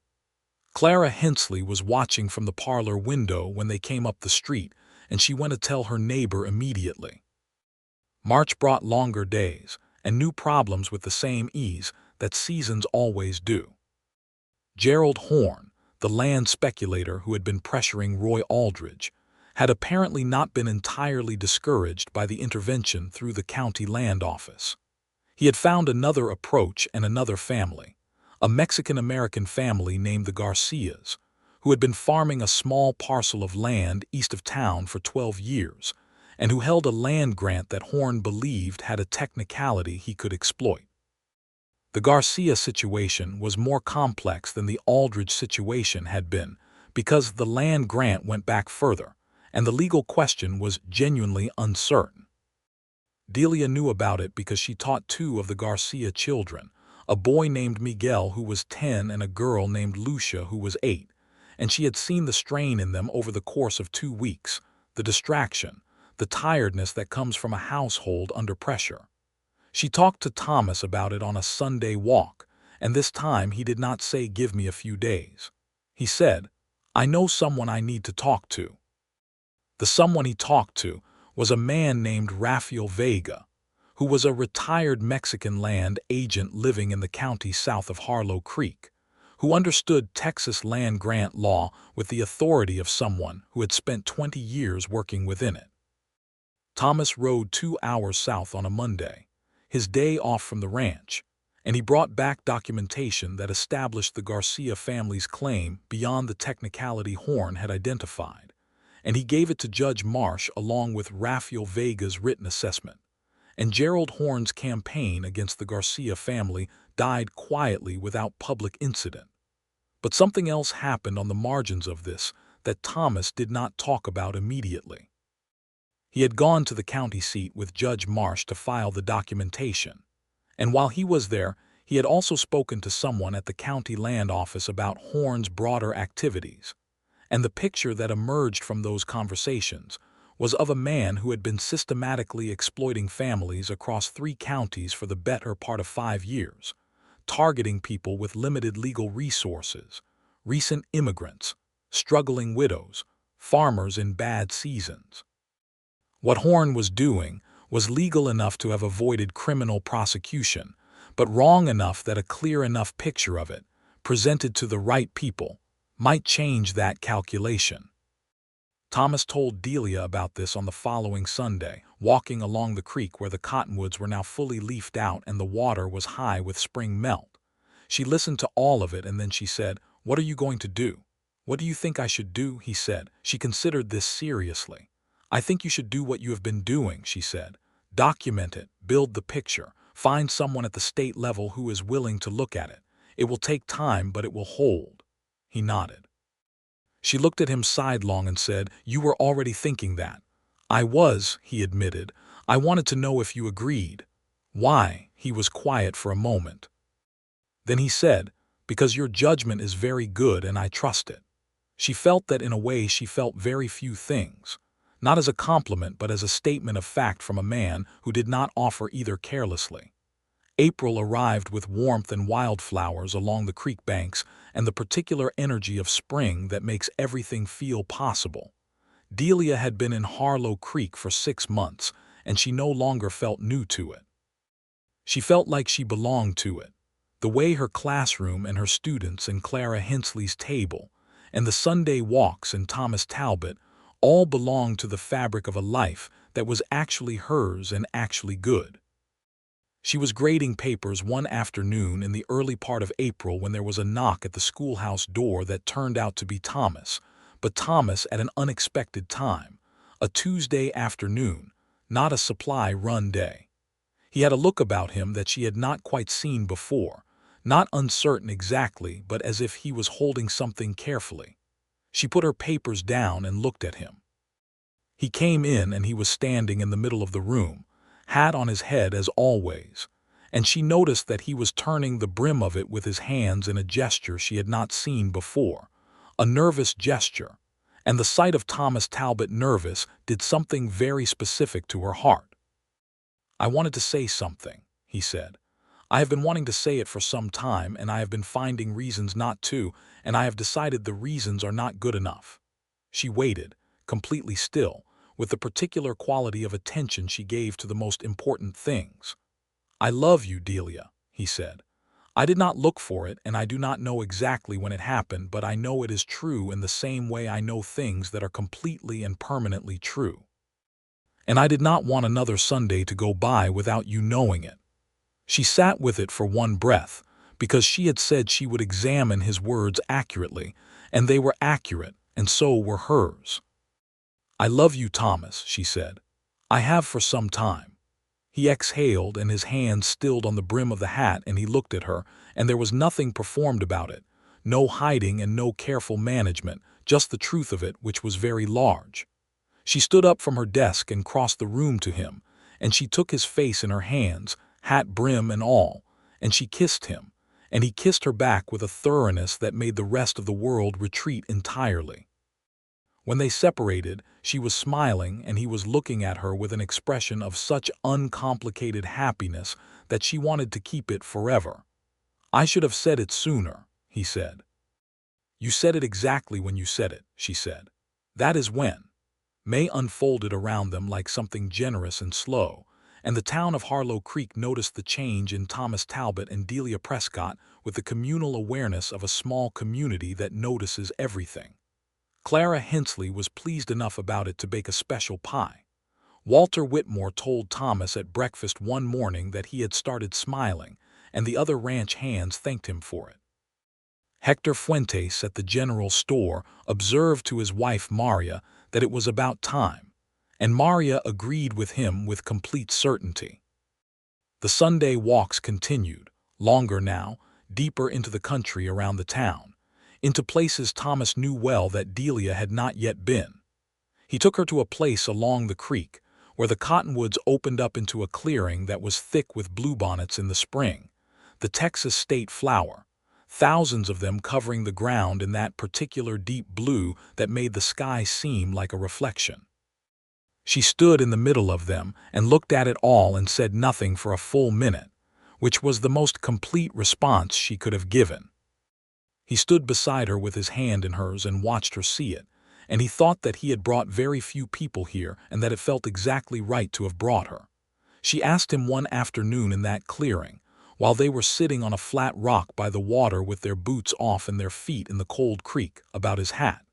Clara Hensley was watching from the parlor window when they came up the street, and she went to tell her neighbor immediately. March brought longer days and new problems with the same ease that seasons always do. Gerald Horne, the land speculator who had been pressuring Roy Aldridge, had apparently not been entirely discouraged by the intervention through the county land office. He had found another approach and another family, a Mexican-American family named the Garcias, who had been farming a small parcel of land east of town for 12 years, and who held a land grant that Horne believed had a technicality he could exploit. The Garcia situation was more complex than the Aldridge situation had been because the land grant went back further, and the legal question was genuinely uncertain. Delia knew about it because she taught 2 of the Garcia children, a boy named Miguel who was 10 and a girl named Lucia who was 8, and she had seen the strain in them over the course of 2 weeks, the distraction, the tiredness that comes from a household under pressure. She talked to Thomas about it on a Sunday walk, and this time he did not say, "Give me a few days." He said, "I know someone I need to talk to." The someone he talked to was a man named Rafael Vega, who was a retired Mexican land agent living in the county south of Harlow Creek, who understood Texas land grant law with the authority of someone who had spent 20 years working within it. Thomas rode 2 hours south on a Monday, his day off from the ranch, and he brought back documentation that established the Garcia family's claim beyond the technicality Horne had identified, and he gave it to Judge Marsh along with Rafael Vega's written assessment. And Gerald Horne's campaign against the Garcia family died quietly without public incident. But something else happened on the margins of this that Thomas did not talk about immediately. He had gone to the county seat with Judge Marsh to file the documentation, and while he was there, he had also spoken to someone at the county land office about Horne's broader activities, and the picture that emerged from those conversations was of a man who had been systematically exploiting families across 3 counties for the better part of 5 years, targeting people with limited legal resources, recent immigrants, struggling widows, farmers in bad seasons. What Horne was doing was legal enough to have avoided criminal prosecution, but wrong enough that a clear enough picture of it, presented to the right people, might change that calculation. Thomas told Delia about this on the following Sunday, walking along the creek where the cottonwoods were now fully leafed out and the water was high with spring melt. She listened to all of it and then she said, "What are you going to do?" "What do you think I should do?" he said. She considered this seriously. "I think you should do what you have been doing," she said. "Document it, build the picture, find someone at the state level who is willing to look at it. It will take time, but it will hold." He nodded. She looked at him sidelong and said, "You were already thinking that." "I was," he admitted. "I wanted to know if you agreed." "Why?" He was quiet for a moment. Then he said, "Because your judgment is very good and I trust it." She felt that in a way she felt very few things, not as a compliment but as a statement of fact from a man who did not offer either carelessly. April arrived with warmth and wildflowers along the creek banks and the particular energy of spring that makes everything feel possible. Delia had been in Harlow Creek for 6 months, and she no longer felt new to it. She felt like she belonged to it, the way her classroom and her students and Clara Hensley's table, and the Sunday walks and Thomas Talbot all belonged to the fabric of a life that was actually hers and actually good. She was grading papers one afternoon in the early part of April when there was a knock at the schoolhouse door that turned out to be Thomas, but Thomas at an unexpected time, a Tuesday afternoon, not a supply run day. He had a look about him that she had not quite seen before, not uncertain exactly, but as if he was holding something carefully. She put her papers down and looked at him. He came in and he was standing in the middle of the room, hat on his head as always, and she noticed that he was turning the brim of it with his hands in a gesture she had not seen before, a nervous gesture, and the sight of Thomas Talbot nervous did something very specific to her heart. "I wanted to say something," he said. "I have been wanting to say it for some time, and I have been finding reasons not to, and I have decided the reasons are not good enough." She waited, completely still, with the particular quality of attention she gave to the most important things. "I love you, Delia," he said. "I did not look for it, and I do not know exactly when it happened, but I know it is true in the same way I know things that are completely and permanently true. And I did not want another Sunday to go by without you knowing it." She sat with it for one breath, because she had said she would examine his words accurately, and they were accurate, and so were hers. "I love you, Thomas," she said. "I have for some time." He exhaled, and his hand stilled on the brim of the hat, and he looked at her, and there was nothing performed about it, no hiding and no careful management, just the truth of it, which was very large. She stood up from her desk and crossed the room to him, and she took his face in her hands, hat brim and all, and she kissed him, and he kissed her back with a thoroughness that made the rest of the world retreat entirely. When they separated, she was smiling and he was looking at her with an expression of such uncomplicated happiness that she wanted to keep it forever. "I should have said it sooner," he said. "You said it exactly when you said it," she said. "That is when." May unfolded around them like something generous and slow, and the town of Harlow Creek noticed the change in Thomas Talbot and Delia Prescott with the communal awareness of a small community that notices everything. Clara Hensley was pleased enough about it to bake a special pie. Walter Whitmore told Thomas at breakfast one morning that he had started smiling, and the other ranch hands thanked him for it. Hector Fuentes at the general store observed to his wife Maria that it was about time, and Maria agreed with him with complete certainty. The Sunday walks continued, longer now, deeper into the country around the town, into places Thomas knew well that Delia had not yet been. He took her to a place along the creek, where the cottonwoods opened up into a clearing that was thick with bluebonnets in the spring, the Texas state flower, thousands of them covering the ground in that particular deep blue that made the sky seem like a reflection. She stood in the middle of them and looked at it all and said nothing for a full minute, which was the most complete response she could have given. He stood beside her with his hand in hers and watched her see it, and he thought that he had brought very few people here and that it felt exactly right to have brought her. She asked him one afternoon in that clearing, while they were sitting on a flat rock by the water with their boots off and their feet in the cold creek, about his hat.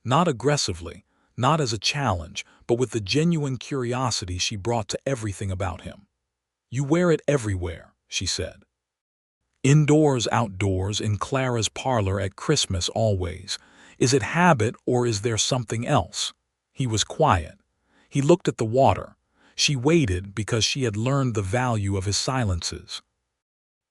Not aggressively, not as a challenge, but with the genuine curiosity she brought to everything about him. "You wear it everywhere," she said. "Indoors, outdoors, in Clara's parlor, at Christmas, always. Is it habit or is there something else?" He was quiet. He looked at the water. She waited because she had learned the value of his silences.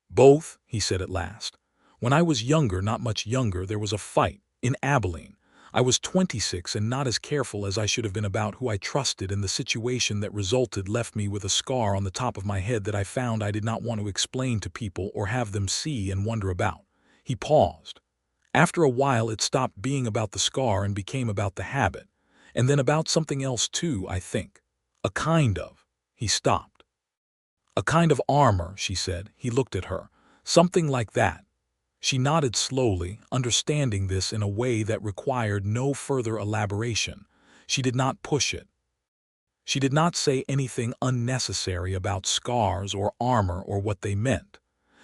"Both," he said at last. "When I was younger, not much younger, there was a fight, in Abilene. I was 26 and not as careful as I should have been about who I trusted, and the situation that resulted left me with a scar on the top of my head that I found I did not want to explain to people or have them see and wonder about." He paused. "After a while it stopped being about the scar and became about the habit, and then about something else too, I think. A kind of—" He stopped. "A kind of armor," she said. He looked at her. "Something like that." She nodded slowly, understanding this in a way that required no further elaboration. She did not push it. She did not say anything unnecessary about scars or armor or what they meant.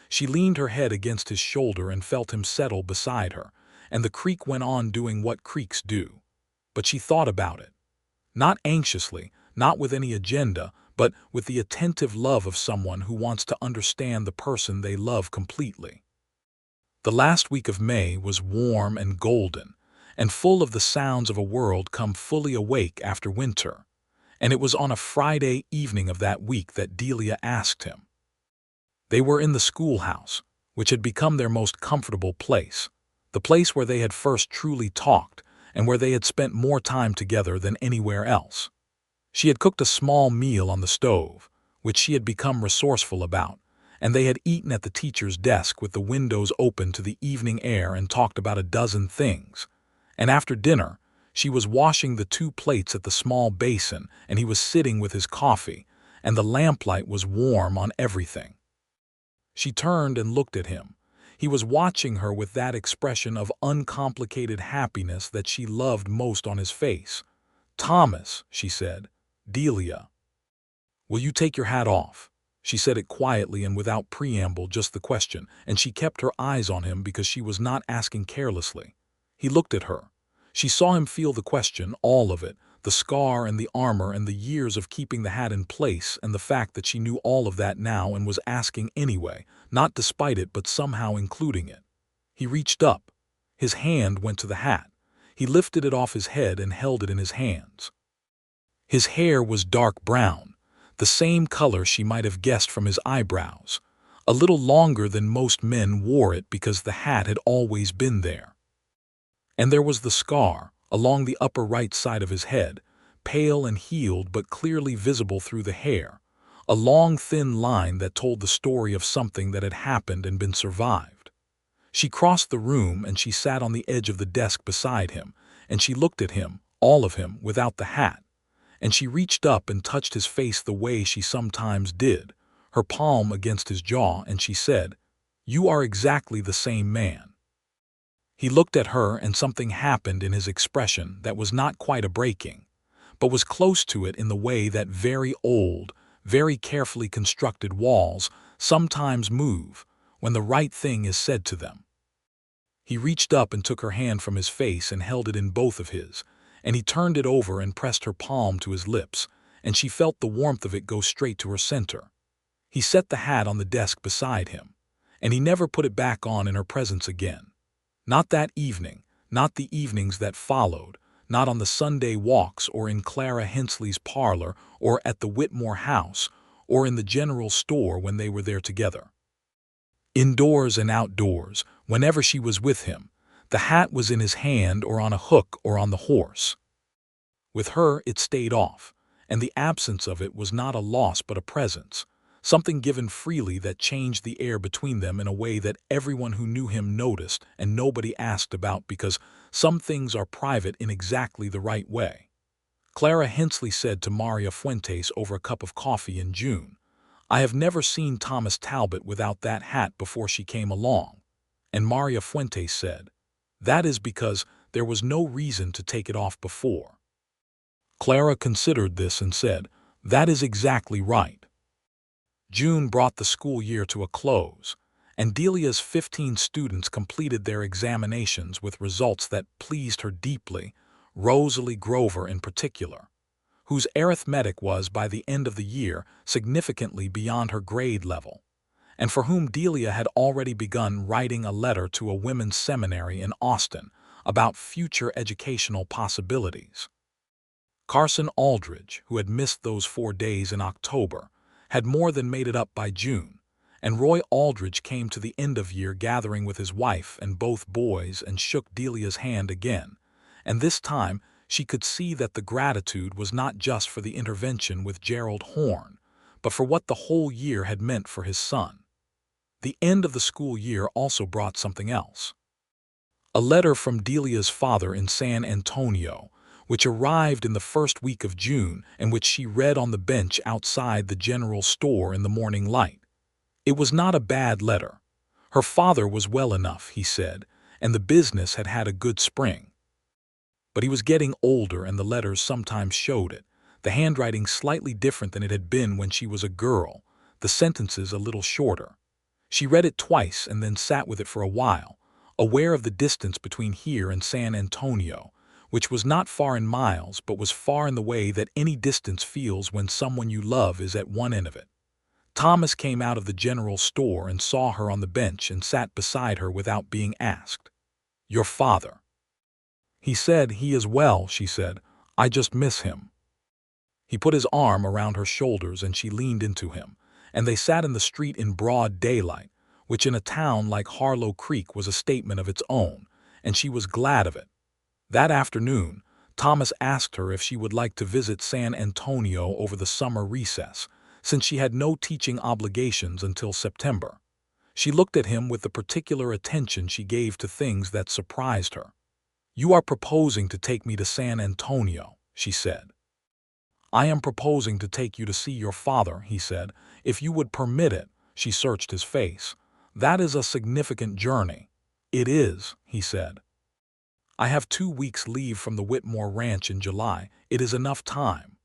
She leaned her head against his shoulder and felt him settle beside her, and the creek went on doing what creeks do. But she thought about it. Not anxiously, not with any agenda, but with the attentive love of someone who wants to understand the person they love completely. The last week of May was warm and golden, and full of the sounds of a world come fully awake after winter. And it was on a Friday evening of that week that Delia asked him. They were in the schoolhouse, which had become their most comfortable place, the place where they had first truly talked, and where they had spent more time together than anywhere else. She had cooked a small meal on the stove, which she had become resourceful about, and they had eaten at the teacher's desk with the windows open to the evening air and talked about a dozen things. And after dinner, she was washing the 2 plates at the small basin, and he was sitting with his coffee, and the lamplight was warm on everything. She turned and looked at him. He was watching her with that expression of uncomplicated happiness that she loved most on his face. "Thomas," she said. "Delia. Will you take your hat off?" She said it quietly and without preamble, just the question, and she kept her eyes on him because she was not asking carelessly. He looked at her. She saw him feel the question, all of it, the scar and the armor and the years of keeping the hat in place and the fact that she knew all of that now and was asking anyway, not despite it but somehow including it. He reached up. His hand went to the hat. He lifted it off his head and held it in his hands. His hair was dark brown, the same color she might have guessed from his eyebrows, a little longer than most men wore it because the hat had always been there. And there was the scar, along the upper right side of his head, pale and healed but clearly visible through the hair, a long thin line that told the story of something that had happened and been survived. She crossed the room and she sat on the edge of the desk beside him, and she looked at him, all of him, without the hat, and she reached up and touched his face the way she sometimes did, her palm against his jaw, and she said, "You are exactly the same man." He looked at her and something happened in his expression that was not quite a breaking, but was close to it in the way that very old, very carefully constructed walls sometimes move when the right thing is said to them. He reached up and took her hand from his face and held it in both of his, and he turned it over and pressed her palm to his lips, and she felt the warmth of it go straight to her center. He set the hat on the desk beside him, and he never put it back on in her presence again. Not that evening, not the evenings that followed, not on the Sunday walks or in Clara Hensley's parlor or at the Whitmore house or in the general store when they were there together. Indoors and outdoors, whenever she was with him, the hat was in his hand or on a hook or on the horse. With her it stayed off, and the absence of it was not a loss but a presence, something given freely that changed the air between them in a way that everyone who knew him noticed and nobody asked about because some things are private in exactly the right way. Clara Hensley said to Maria Fuentes over a cup of coffee in June, "I have never seen Thomas Talbot without that hat before she came along." And Maria Fuentes said, "That is because there was no reason to take it off before." Clara considered this and said, "That is exactly right." June brought the school year to a close, and Delia's 15 students completed their examinations with results that pleased her deeply, Rosalie Grover in particular, whose arithmetic was, by the end of the year, significantly beyond her grade level, and for whom Delia had already begun writing a letter to a women's seminary in Austin about future educational possibilities. Carson Aldridge, who had missed those 4 days in October, had more than made it up by June, and Roy Aldridge came to the end-of-year gathering with his wife and both boys and shook Delia's hand again, and this time she could see that the gratitude was not just for the intervention with Gerald Horne, but for what the whole year had meant for his son. The end of the school year also brought something else. A letter from Delia's father in San Antonio, which arrived in the first week of June and which she read on the bench outside the general store in the morning light. It was not a bad letter. Her father was well enough, he said, and the business had had a good spring. But he was getting older and the letters sometimes showed it, the handwriting slightly different than it had been when she was a girl, the sentences a little shorter. She read it twice and then sat with it for a while, aware of the distance between here and San Antonio, which was not far in miles but was far in the way that any distance feels when someone you love is at one end of it. Thomas came out of the general store and saw her on the bench and sat beside her without being asked. "Your father." He said. "He is well," she said. "I just miss him." He put his arm around her shoulders and she leaned into him, and they sat in the street in broad daylight, which in a town like Harlow Creek was a statement of its own, and she was glad of it. That afternoon, Thomas asked her if she would like to visit San Antonio over the summer recess, since she had no teaching obligations until September. She looked at him with the particular attention she gave to things that surprised her. "You are proposing to take me to San Antonio," she said. "I am proposing to take you to see your father," he said. "If you would permit it." She searched his face. "That is a significant journey." "It is," he said. "I have 2 weeks' leave from the Whitmore Ranch in July. It is enough time."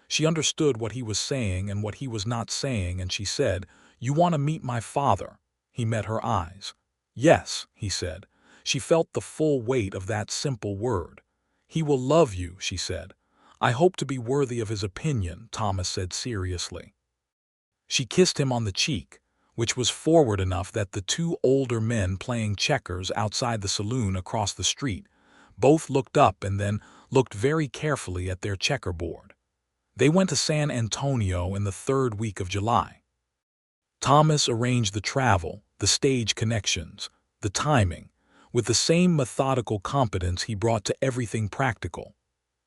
She understood what he was saying and what he was not saying, and she said, "You want to meet my father?" He met her eyes. "Yes," he said. She felt the full weight of that simple word. "He will love you," she said. "I hope to be worthy of his opinion," Thomas said seriously. She kissed him on the cheek, which was forward enough that the two older men playing checkers outside the saloon across the street both looked up and then looked very carefully at their checkerboard. They went to San Antonio in the 3rd week of July. Thomas arranged the travel, the stage connections, the timing, with the same methodical competence he brought to everything practical.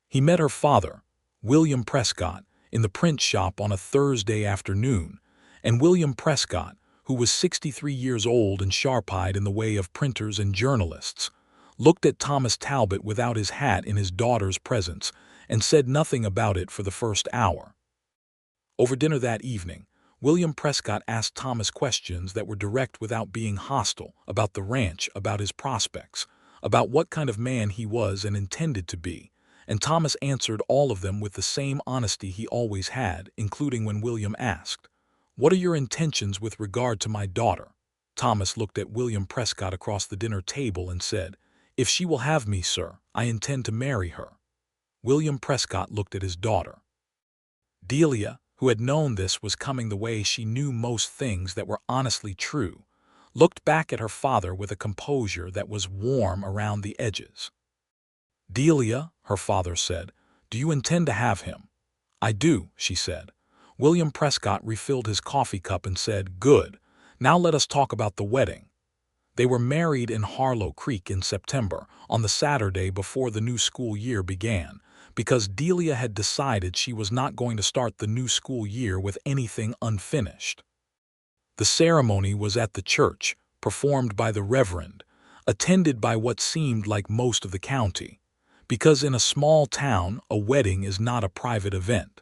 He met her father, William Prescott, in the print shop on a Thursday afternoon, and William Prescott, who was 63 years old and sharp-eyed in the way of printers and journalists, looked at Thomas Talbot without his hat in his daughter's presence and said nothing about it for the first hour. Over dinner that evening, William Prescott asked Thomas questions that were direct without being hostile, about the ranch, about his prospects, about what kind of man he was and intended to be, and Thomas answered all of them with the same honesty he always had, including when William asked, "What are your intentions with regard to my daughter?" Thomas looked at William Prescott across the dinner table and said, "If she will have me, sir, I intend to marry her." William Prescott looked at his daughter. Delia, who had known this was coming the way she knew most things that were honestly true, looked back at her father with a composure that was warm around the edges. "Delia," her father said, "do you intend to have him?" "I do," she said. William Prescott refilled his coffee cup and said, "Good. Now let us talk about the wedding." They were married in Harlow Creek in September, on the Saturday before the new school year began, because Delia had decided she was not going to start the new school year with anything unfinished. The ceremony was at the church, performed by the Reverend, attended by what seemed like most of the county, because in a small town a wedding is not a private event.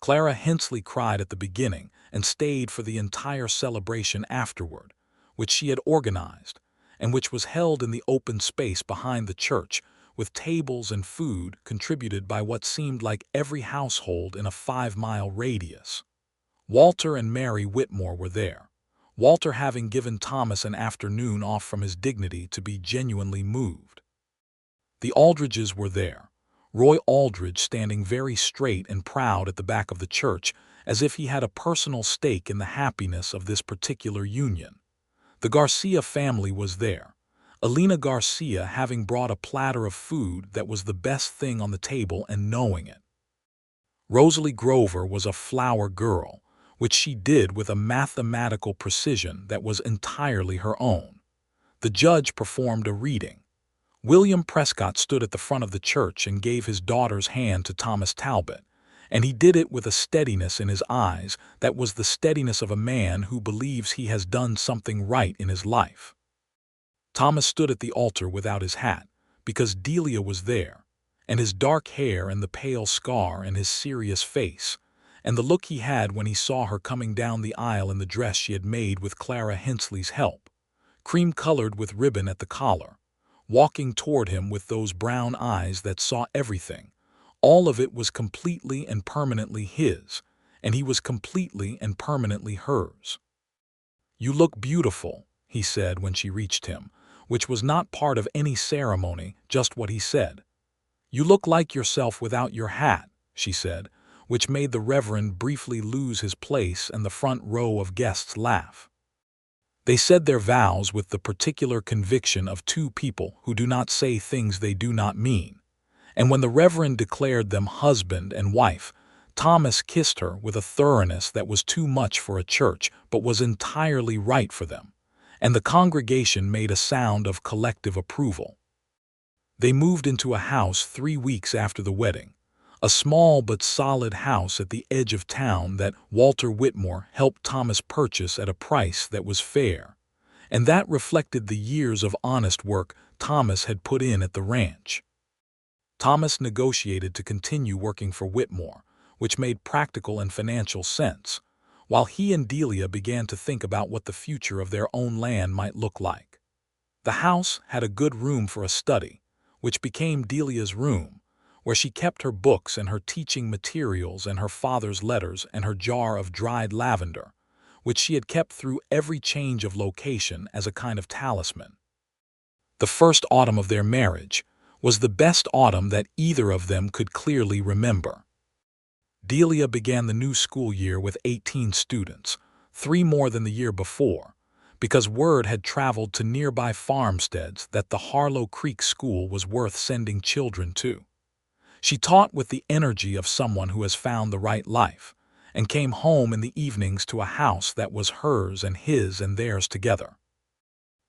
Clara Hensley cried at the beginning and stayed for the entire celebration afterward, which she had organized, and which was held in the open space behind the church, with tables and food contributed by what seemed like every household in a 5-mile radius. Walter and Mary Whitmore were there, Walter having given Thomas an afternoon off from his dignity to be genuinely moved. The Aldridges were there, Roy Aldridge standing very straight and proud at the back of the church, as if he had a personal stake in the happiness of this particular union. The Garcia family was there, Alina Garcia having brought a platter of food that was the best thing on the table and knowing it. Rosalie Grover was a flower girl, which she did with a mathematical precision that was entirely her own. The judge performed a reading. William Prescott stood at the front of the church and gave his daughter's hand to Thomas Talbot, and he did it with a steadiness in his eyes that was the steadiness of a man who believes he has done something right in his life. Thomas stood at the altar without his hat, because Delia was there, and his dark hair and the pale scar and his serious face, and the look he had when he saw her coming down the aisle in the dress she had made with Clara Hensley's help, cream-colored with ribbon at the collar, walking toward him with those brown eyes that saw everything. All of it was completely and permanently his, and he was completely and permanently hers. "You look beautiful," he said when she reached him, which was not part of any ceremony, just what he said. "You look like yourself without your hat," she said, which made the Reverend briefly lose his place and the front row of guests laugh. They said their vows with the particular conviction of two people who do not say things they do not mean. And when the Reverend declared them husband and wife, Thomas kissed her with a thoroughness that was too much for a church but was entirely right for them, and the congregation made a sound of collective approval. They moved into a house 3 weeks after the wedding, a small but solid house at the edge of town that Walter Whitmore helped Thomas purchase at a price that was fair, and that reflected the years of honest work Thomas had put in at the ranch. Thomas negotiated to continue working for Whitmore, which made practical and financial sense, while he and Delia began to think about what the future of their own land might look like. The house had a good room for a study, which became Delia's room, where she kept her books and her teaching materials and her father's letters and her jar of dried lavender, which she had kept through every change of location as a kind of talisman. The first autumn of their marriage was the best autumn that either of them could clearly remember. Delia began the new school year with 18 students, 3 more than the year before, because word had traveled to nearby farmsteads that the Harlow Creek school was worth sending children to. She taught with the energy of someone who has found the right life, and came home in the evenings to a house that was hers and his and theirs together.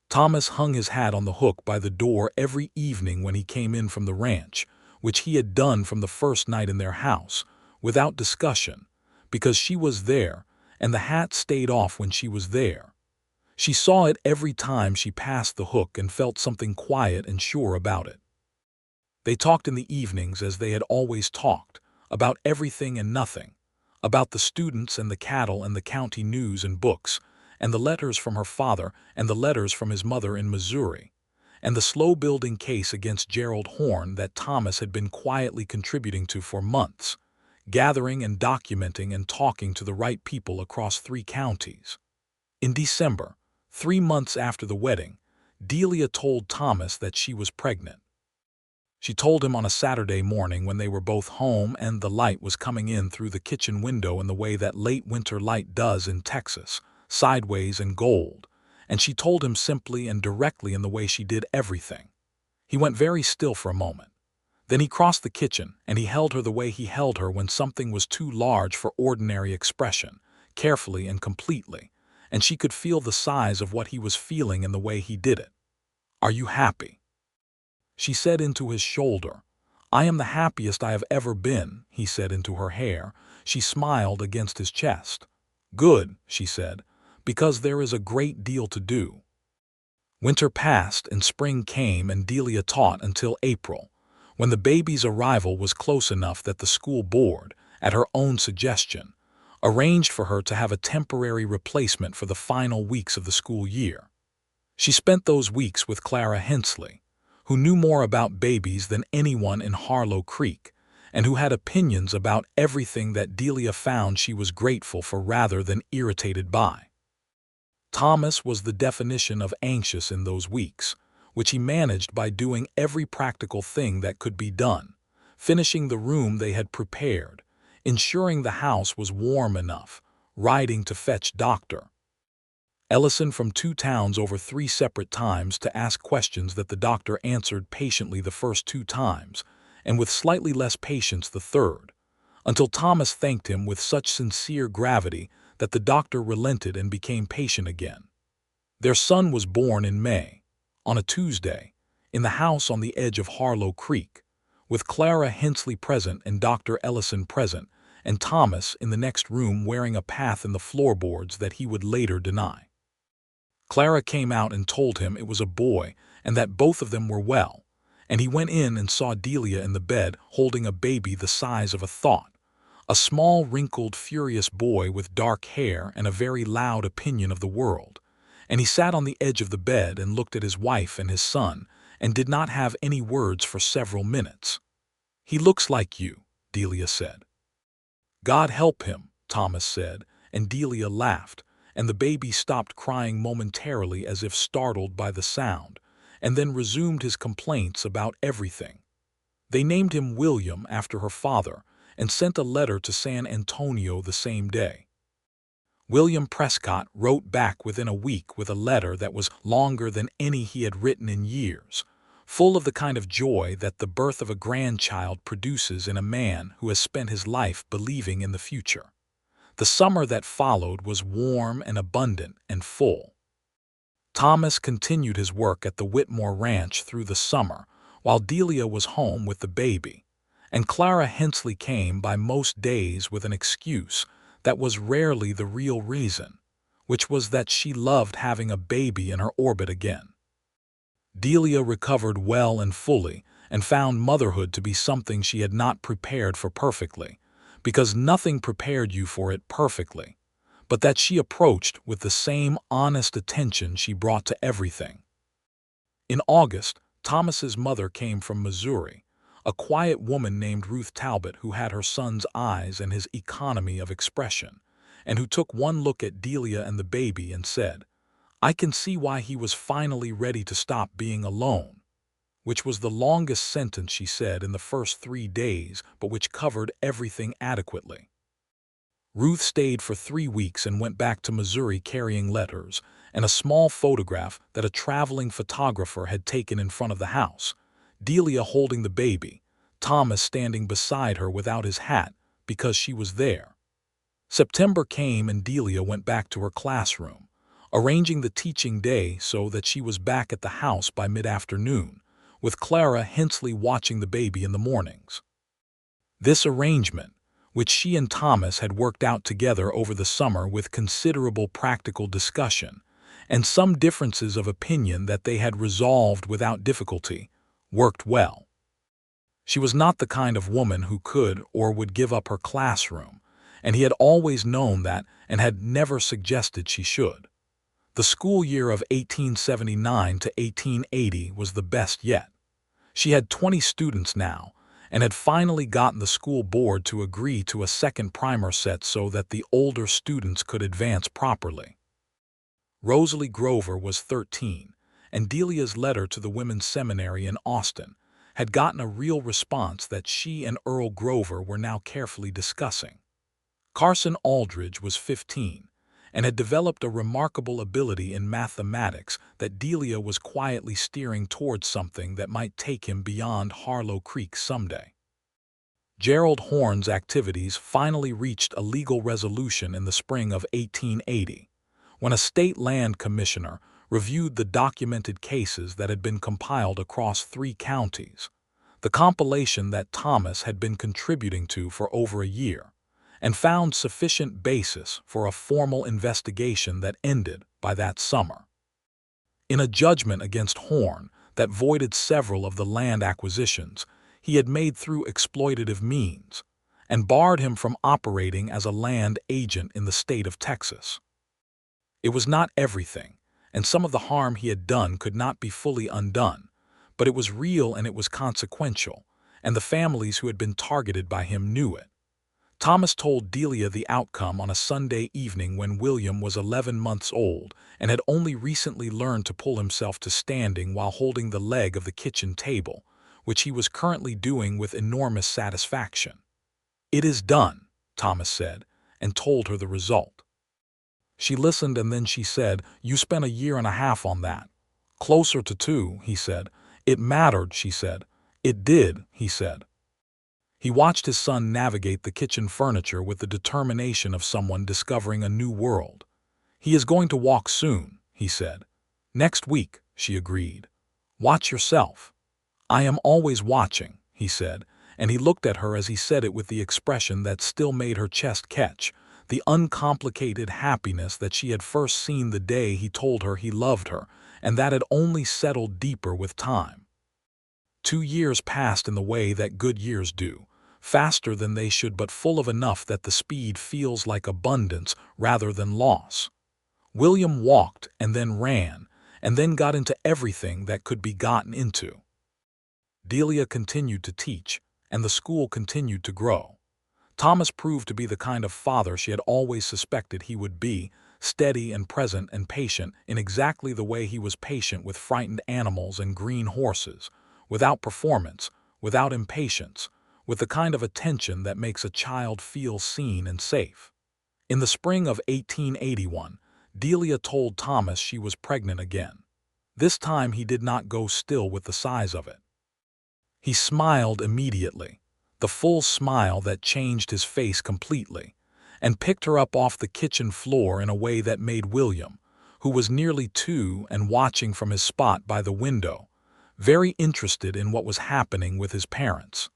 Thomas hung his hat on the hook by the door every evening when he came in from the ranch, which he had done from the first night in their house, without discussion, because she was there, and the hat stayed off when she was there. She saw it every time she passed the hook and felt something quiet and sure about it. They talked in the evenings as they had always talked, about everything and nothing, about the students and the cattle and the county news and books, and the letters from her father and the letters from his mother in Missouri, and the slow-building case against Gerald Horn that Thomas had been quietly contributing to for months, gathering and documenting and talking to the right people across 3 counties. In December, 3 months after the wedding, Delia told Thomas that she was pregnant. She told him on a Saturday morning when they were both home and the light was coming in through the kitchen window in the way that late winter light does in Texas, sideways and gold, and she told him simply and directly in the way she did everything. He went very still for a moment. Then he crossed the kitchen, and he held her the way he held her when something was too large for ordinary expression, carefully and completely, and she could feel the size of what he was feeling in the way he did it. "Are you happy?" She said into his shoulder. "I am the happiest I have ever been," he said into her hair. She smiled against his chest. "Good," she said, "because there is a great deal to do." Winter passed and spring came, and Delia taught until April, when the baby's arrival was close enough that the school board, at her own suggestion, arranged for her to have a temporary replacement for the final weeks of the school year. She spent those weeks with Clara Hensley, who knew more about babies than anyone in Harlow Creek, and who had opinions about everything that Delia found she was grateful for rather than irritated by. Thomas was the definition of anxious in those weeks, which he managed by doing every practical thing that could be done, finishing the room they had prepared, ensuring the house was warm enough, riding to fetch Dr. Ellison from 2 towns over 3 separate times to ask questions that the doctor answered patiently the first 2 times, and with slightly less patience the third, until Thomas thanked him with such sincere gravity that the doctor relented and became patient again. Their son was born in May, on a Tuesday, in the house on the edge of Harlow Creek, with Clara Hensley present and Dr. Ellison present, and Thomas in the next room wearing a path in the floorboards that he would later deny. Clara came out and told him it was a boy and that both of them were well, and he went in and saw Delia in the bed holding a baby the size of a thought, a small, wrinkled, furious boy with dark hair and a very loud opinion of the world, and he sat on the edge of the bed and looked at his wife and his son and did not have any words for several minutes. "He looks like you," Delia said. "God help him," Thomas said, and Delia laughed, and the baby stopped crying momentarily as if startled by the sound, and then resumed his complaints about everything. They named him William after her father and sent a letter to San Antonio the same day. William Prescott wrote back within a week with a letter that was longer than any he had written in years, full of the kind of joy that the birth of a grandchild produces in a man who has spent his life believing in the future. The summer that followed was warm and abundant and full. Thomas continued his work at the Whitmore Ranch through the summer, while Delia was home with the baby, and Clara Hensley came by most days with an excuse that was rarely the real reason, which was that she loved having a baby in her orbit again. Delia recovered well and fully and found motherhood to be something she had not prepared for perfectly, because nothing prepared you for it perfectly, but that she approached with the same honest attention she brought to everything. In August, Thomas's mother came from Missouri, a quiet woman named Ruth Talbot who had her son's eyes and his economy of expression, and who took one look at Delia and the baby and said, "I can see why he was finally ready to stop being alone," which was the longest sentence she said in the first 3 days, but which covered everything adequately. Ruth stayed for 3 weeks and went back to Missouri carrying letters and a small photograph that a traveling photographer had taken in front of the house, Delia holding the baby, Thomas standing beside her without his hat because she was there. September came and Delia went back to her classroom, arranging the teaching day so that she was back at the house by mid-afternoon, with Clara Hensley watching the baby in the mornings. This arrangement, which she and Thomas had worked out together over the summer with considerable practical discussion, and some differences of opinion that they had resolved without difficulty, worked well. She was not the kind of woman who could or would give up her classroom, and he had always known that and had never suggested she should. The school year of 1879 to 1880 was the best yet. She had 20 students now, and had finally gotten the school board to agree to a second primer set so that the older students could advance properly. Rosalie Grover was 13, and Delia's letter to the women's seminary in Austin had gotten a real response that she and Earl Grover were now carefully discussing. Carson Aldridge was 15, and had developed a remarkable ability in mathematics that Delia was quietly steering towards something that might take him beyond Harlow Creek someday. Gerald Horne's activities finally reached a legal resolution in the spring of 1880, when a state land commissioner reviewed the documented cases that had been compiled across 3 counties, the compilation that Thomas had been contributing to for over a year, and found sufficient basis for a formal investigation that ended by that summer. In a judgment against Horne that voided several of the land acquisitions he had made through exploitative means, and barred him from operating as a land agent in the state of Texas. It was not everything, and some of the harm he had done could not be fully undone, but it was real and it was consequential, and the families who had been targeted by him knew it. Thomas told Delia the outcome on a Sunday evening when William was 11 months old and had only recently learned to pull himself to standing while holding the leg of the kitchen table, which he was currently doing with enormous satisfaction. "It is done," Thomas said, and told her the result. She listened and then she said, "You spent 1.5 years on that." "Closer to 2, he said. "It mattered," she said. "It did," he said. He watched his son navigate the kitchen furniture with the determination of someone discovering a new world. "He is going to walk soon," he said. "Next week," she agreed. "Watch yourself." "I am always watching," he said, and he looked at her as he said it with the expression that still made her chest catch, the uncomplicated happiness that she had first seen the day he told her he loved her, and that had only settled deeper with time. 2 years passed in the way that good years do, faster than they should but full of enough that the speed feels like abundance rather than loss. William walked and then ran, and then got into everything that could be gotten into. Delia continued to teach, and the school continued to grow. Thomas proved to be the kind of father she had always suspected he would be, steady and present and patient in exactly the way he was patient with frightened animals and green horses, without performance, without impatience, with the kind of attention that makes a child feel seen and safe. In the spring of 1881, Delia told Thomas she was pregnant again. This time he did not go still with the size of it. He smiled immediately, the full smile that changed his face completely, and picked her up off the kitchen floor in a way that made William, who was nearly 2 and watching from his spot by the window, very interested in what was happening with his parents.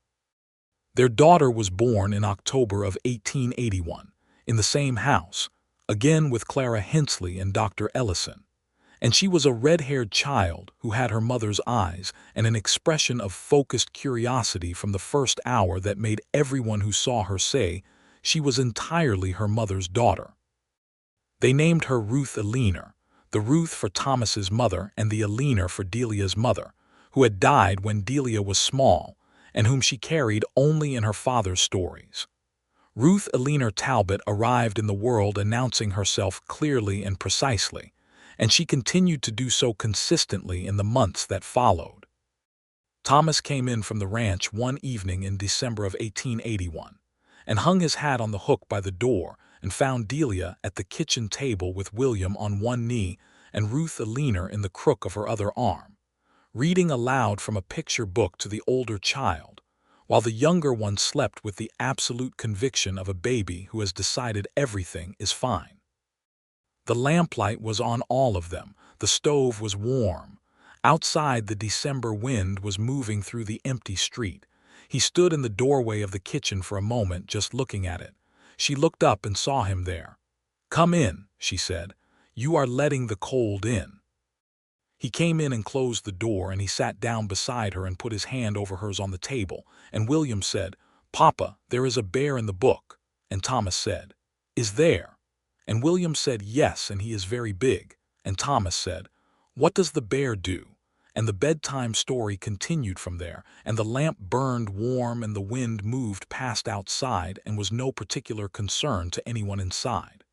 Their daughter was born in October of 1881, in the same house, again with Clara Hensley and Dr. Ellison, and she was a red-haired child who had her mother's eyes and an expression of focused curiosity from the first hour that made everyone who saw her say she was entirely her mother's daughter. They named her Ruth Eleanor, the Ruth for Thomas's mother and the Eleanor for Delia's mother, who had died when Delia was small and whom she carried only in her father's stories. Ruth Eleanor Talbot arrived in the world announcing herself clearly and precisely, and she continued to do so consistently in the months that followed. Thomas came in from the ranch one evening in December of 1881 and hung his hat on the hook by the door and found Delia at the kitchen table with William on one knee and Ruth Eleanor in the crook of her other arm, reading aloud from a picture book to the older child, while the younger one slept with the absolute conviction of a baby who has decided everything is fine. The lamplight was on all of them, the stove was warm. Outside, the December wind was moving through the empty street. He stood in the doorway of the kitchen for a moment, just looking at it. She looked up and saw him there. "Come in," she said. "You are letting the cold in." He came in and closed the door, and he sat down beside her and put his hand over hers on the table, and William said, "Papa, there is a bear in the book." And Thomas said, "Is there?" And William said, "Yes, and he is very big." And Thomas said, "What does the bear do?" And the bedtime story continued from there, and the lamp burned warm and the wind moved past outside and was no particular concern to anyone inside.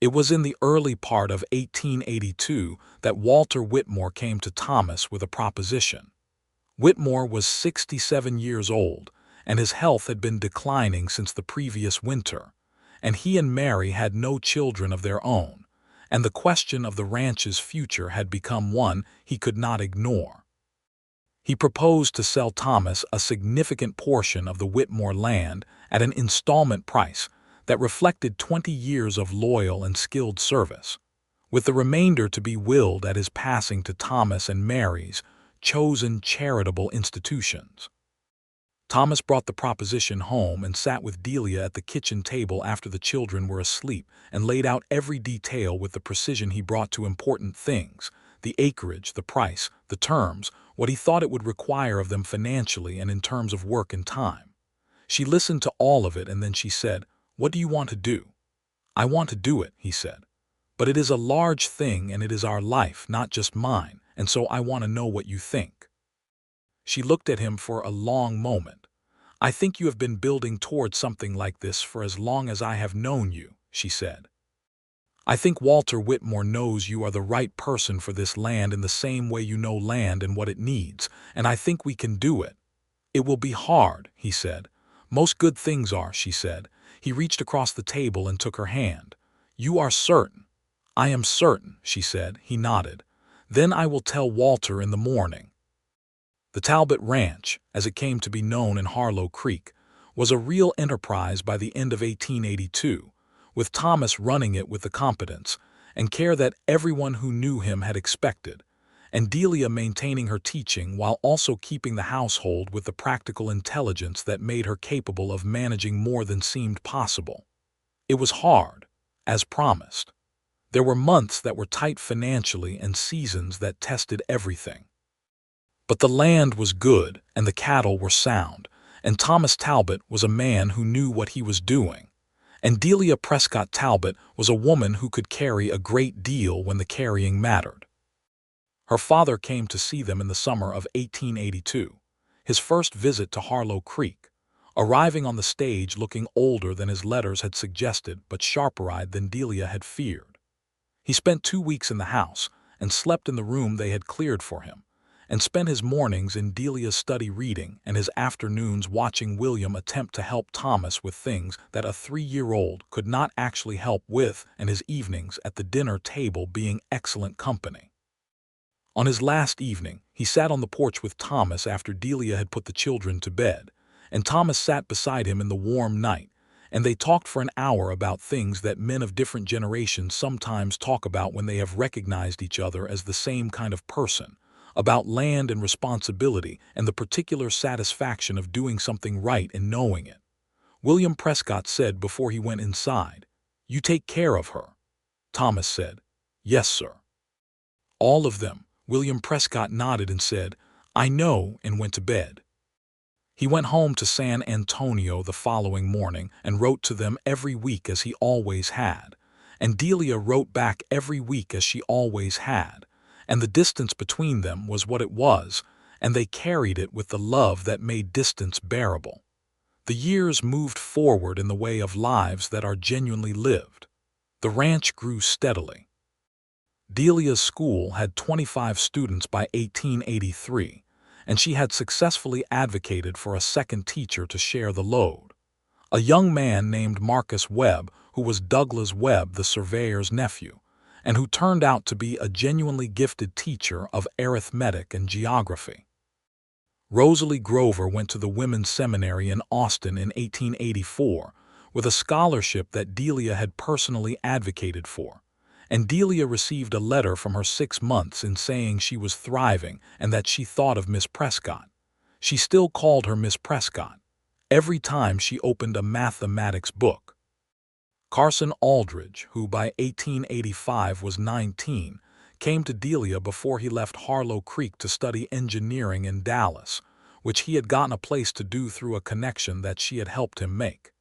It was in the early part of 1882 that Walter Whitmore came to Thomas with a proposition. Whitmore was 67 years old, and his health had been declining since the previous winter, and he and Mary had no children of their own, and the question of the ranch's future had become one he could not ignore. He proposed to sell Thomas a significant portion of the Whitmore land at an installment price that reflected 20 years of loyal and skilled service, with the remainder to be willed at his passing to Thomas and Mary's chosen charitable institutions. Thomas brought the proposition home and sat with Delia at the kitchen table after the children were asleep and laid out every detail with the precision he brought to important things: the acreage, the price, the terms, what he thought it would require of them financially and in terms of work and time. She listened to all of it, and then she said, "What do you want to do?" "I want to do it," he said. "But it is a large thing and it is our life, not just mine, and so I want to know what you think." She looked at him for a long moment. "I think you have been building toward something like this for as long as I have known you," she said. "I think Walter Whitmore knows you are the right person for this land in the same way you know land and what it needs, and I think we can do it." "It will be hard," he said. "Most good things are," she said. He reached across the table and took her hand. "You are certain?" "I am certain," she said. He nodded. "Then I will tell Walter in the morning." The Talbot Ranch, as it came to be known in Harlow Creek, was a real enterprise by the end of 1882, with Thomas running it with the competence and care that everyone who knew him had expected, and Delia maintaining her teaching while also keeping the household with the practical intelligence that made her capable of managing more than seemed possible. It was hard, as promised. There were months that were tight financially and seasons that tested everything. But the land was good and the cattle were sound, and Thomas Talbot was a man who knew what he was doing, and Delia Prescott Talbot was a woman who could carry a great deal when the carrying mattered. Her father came to see them in the summer of 1882, his first visit to Harlow Creek, arriving on the stage looking older than his letters had suggested but sharper-eyed than Delia had feared. He spent 2 weeks in the house and slept in the room they had cleared for him, and spent his mornings in Delia's study reading and his afternoons watching William attempt to help Thomas with things that a 3-year-old could not actually help with, and his evenings at the dinner table being excellent company. On his last evening, he sat on the porch with Thomas after Delia had put the children to bed, and Thomas sat beside him in the warm night, and they talked for an hour about things that men of different generations sometimes talk about when they have recognized each other as the same kind of person, about land and responsibility and the particular satisfaction of doing something right and knowing it. William Prescott said before he went inside, "You take care of her." Thomas said, "Yes, sir." All of them. William Prescott nodded and said, "I know," and went to bed. He went home to San Antonio the following morning and wrote to them every week as he always had, and Delia wrote back every week as she always had, and the distance between them was what it was, and they carried it with the love that made distance bearable. The years moved forward in the way of lives that are genuinely lived. The ranch grew steadily. Delia's school had 25 students by 1883, and she had successfully advocated for a second teacher to share the load. A young man named Marcus Webb, who was Douglas Webb, the surveyor's nephew, and who turned out to be a genuinely gifted teacher of arithmetic and geography. Rosalie Grover went to the Women's Seminary in Austin in 1884 with a scholarship that Delia had personally advocated for, and Delia received a letter from her 6 months in saying she was thriving and that she thought of Miss Prescott. She still called her Miss Prescott every time she opened a mathematics book. Carson Aldridge, who by 1885 was 19, came to Delia before he left Harlow Creek to study engineering in Dallas, which he had gotten a place to do through a connection that she had helped him make.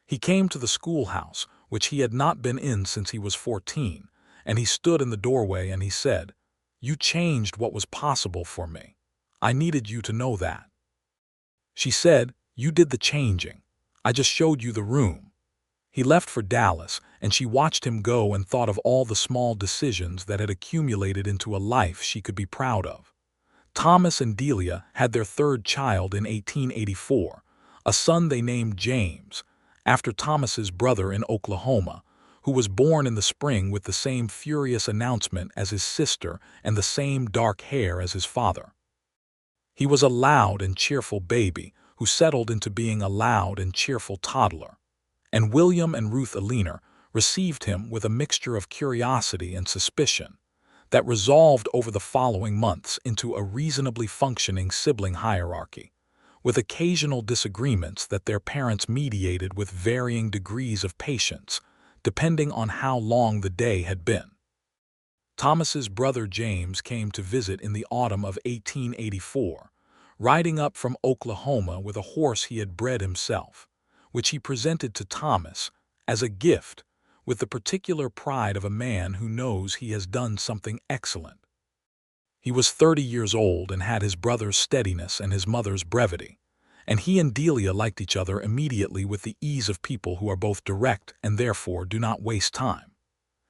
He came to the schoolhouse, which he had not been in since he was 14, and he stood in the doorway and he said, "You changed what was possible for me. I needed you to know that." She said, "You did the changing. I just showed you the room." He left for Dallas, and she watched him go and thought of all the small decisions that had accumulated into a life she could be proud of. Thomas and Delia had their third child in 1884, a son they named James, after Thomas's brother in Oklahoma, who was born in the spring with the same furious announcement as his sister and the same dark hair as his father. He was a loud and cheerful baby who settled into being a loud and cheerful toddler, and William and Ruth Alina received him with a mixture of curiosity and suspicion that resolved over the following months into a reasonably functioning sibling hierarchy, with occasional disagreements that their parents mediated with varying degrees of patience, depending on how long the day had been. Thomas's brother James came to visit in the autumn of 1884, riding up from Oklahoma with a horse he had bred himself, which he presented to Thomas as a gift, with the particular pride of a man who knows he has done something excellent. He was 30 years old and had his brother's steadiness and his mother's brevity, and he and Delia liked each other immediately with the ease of people who are both direct and therefore do not waste time.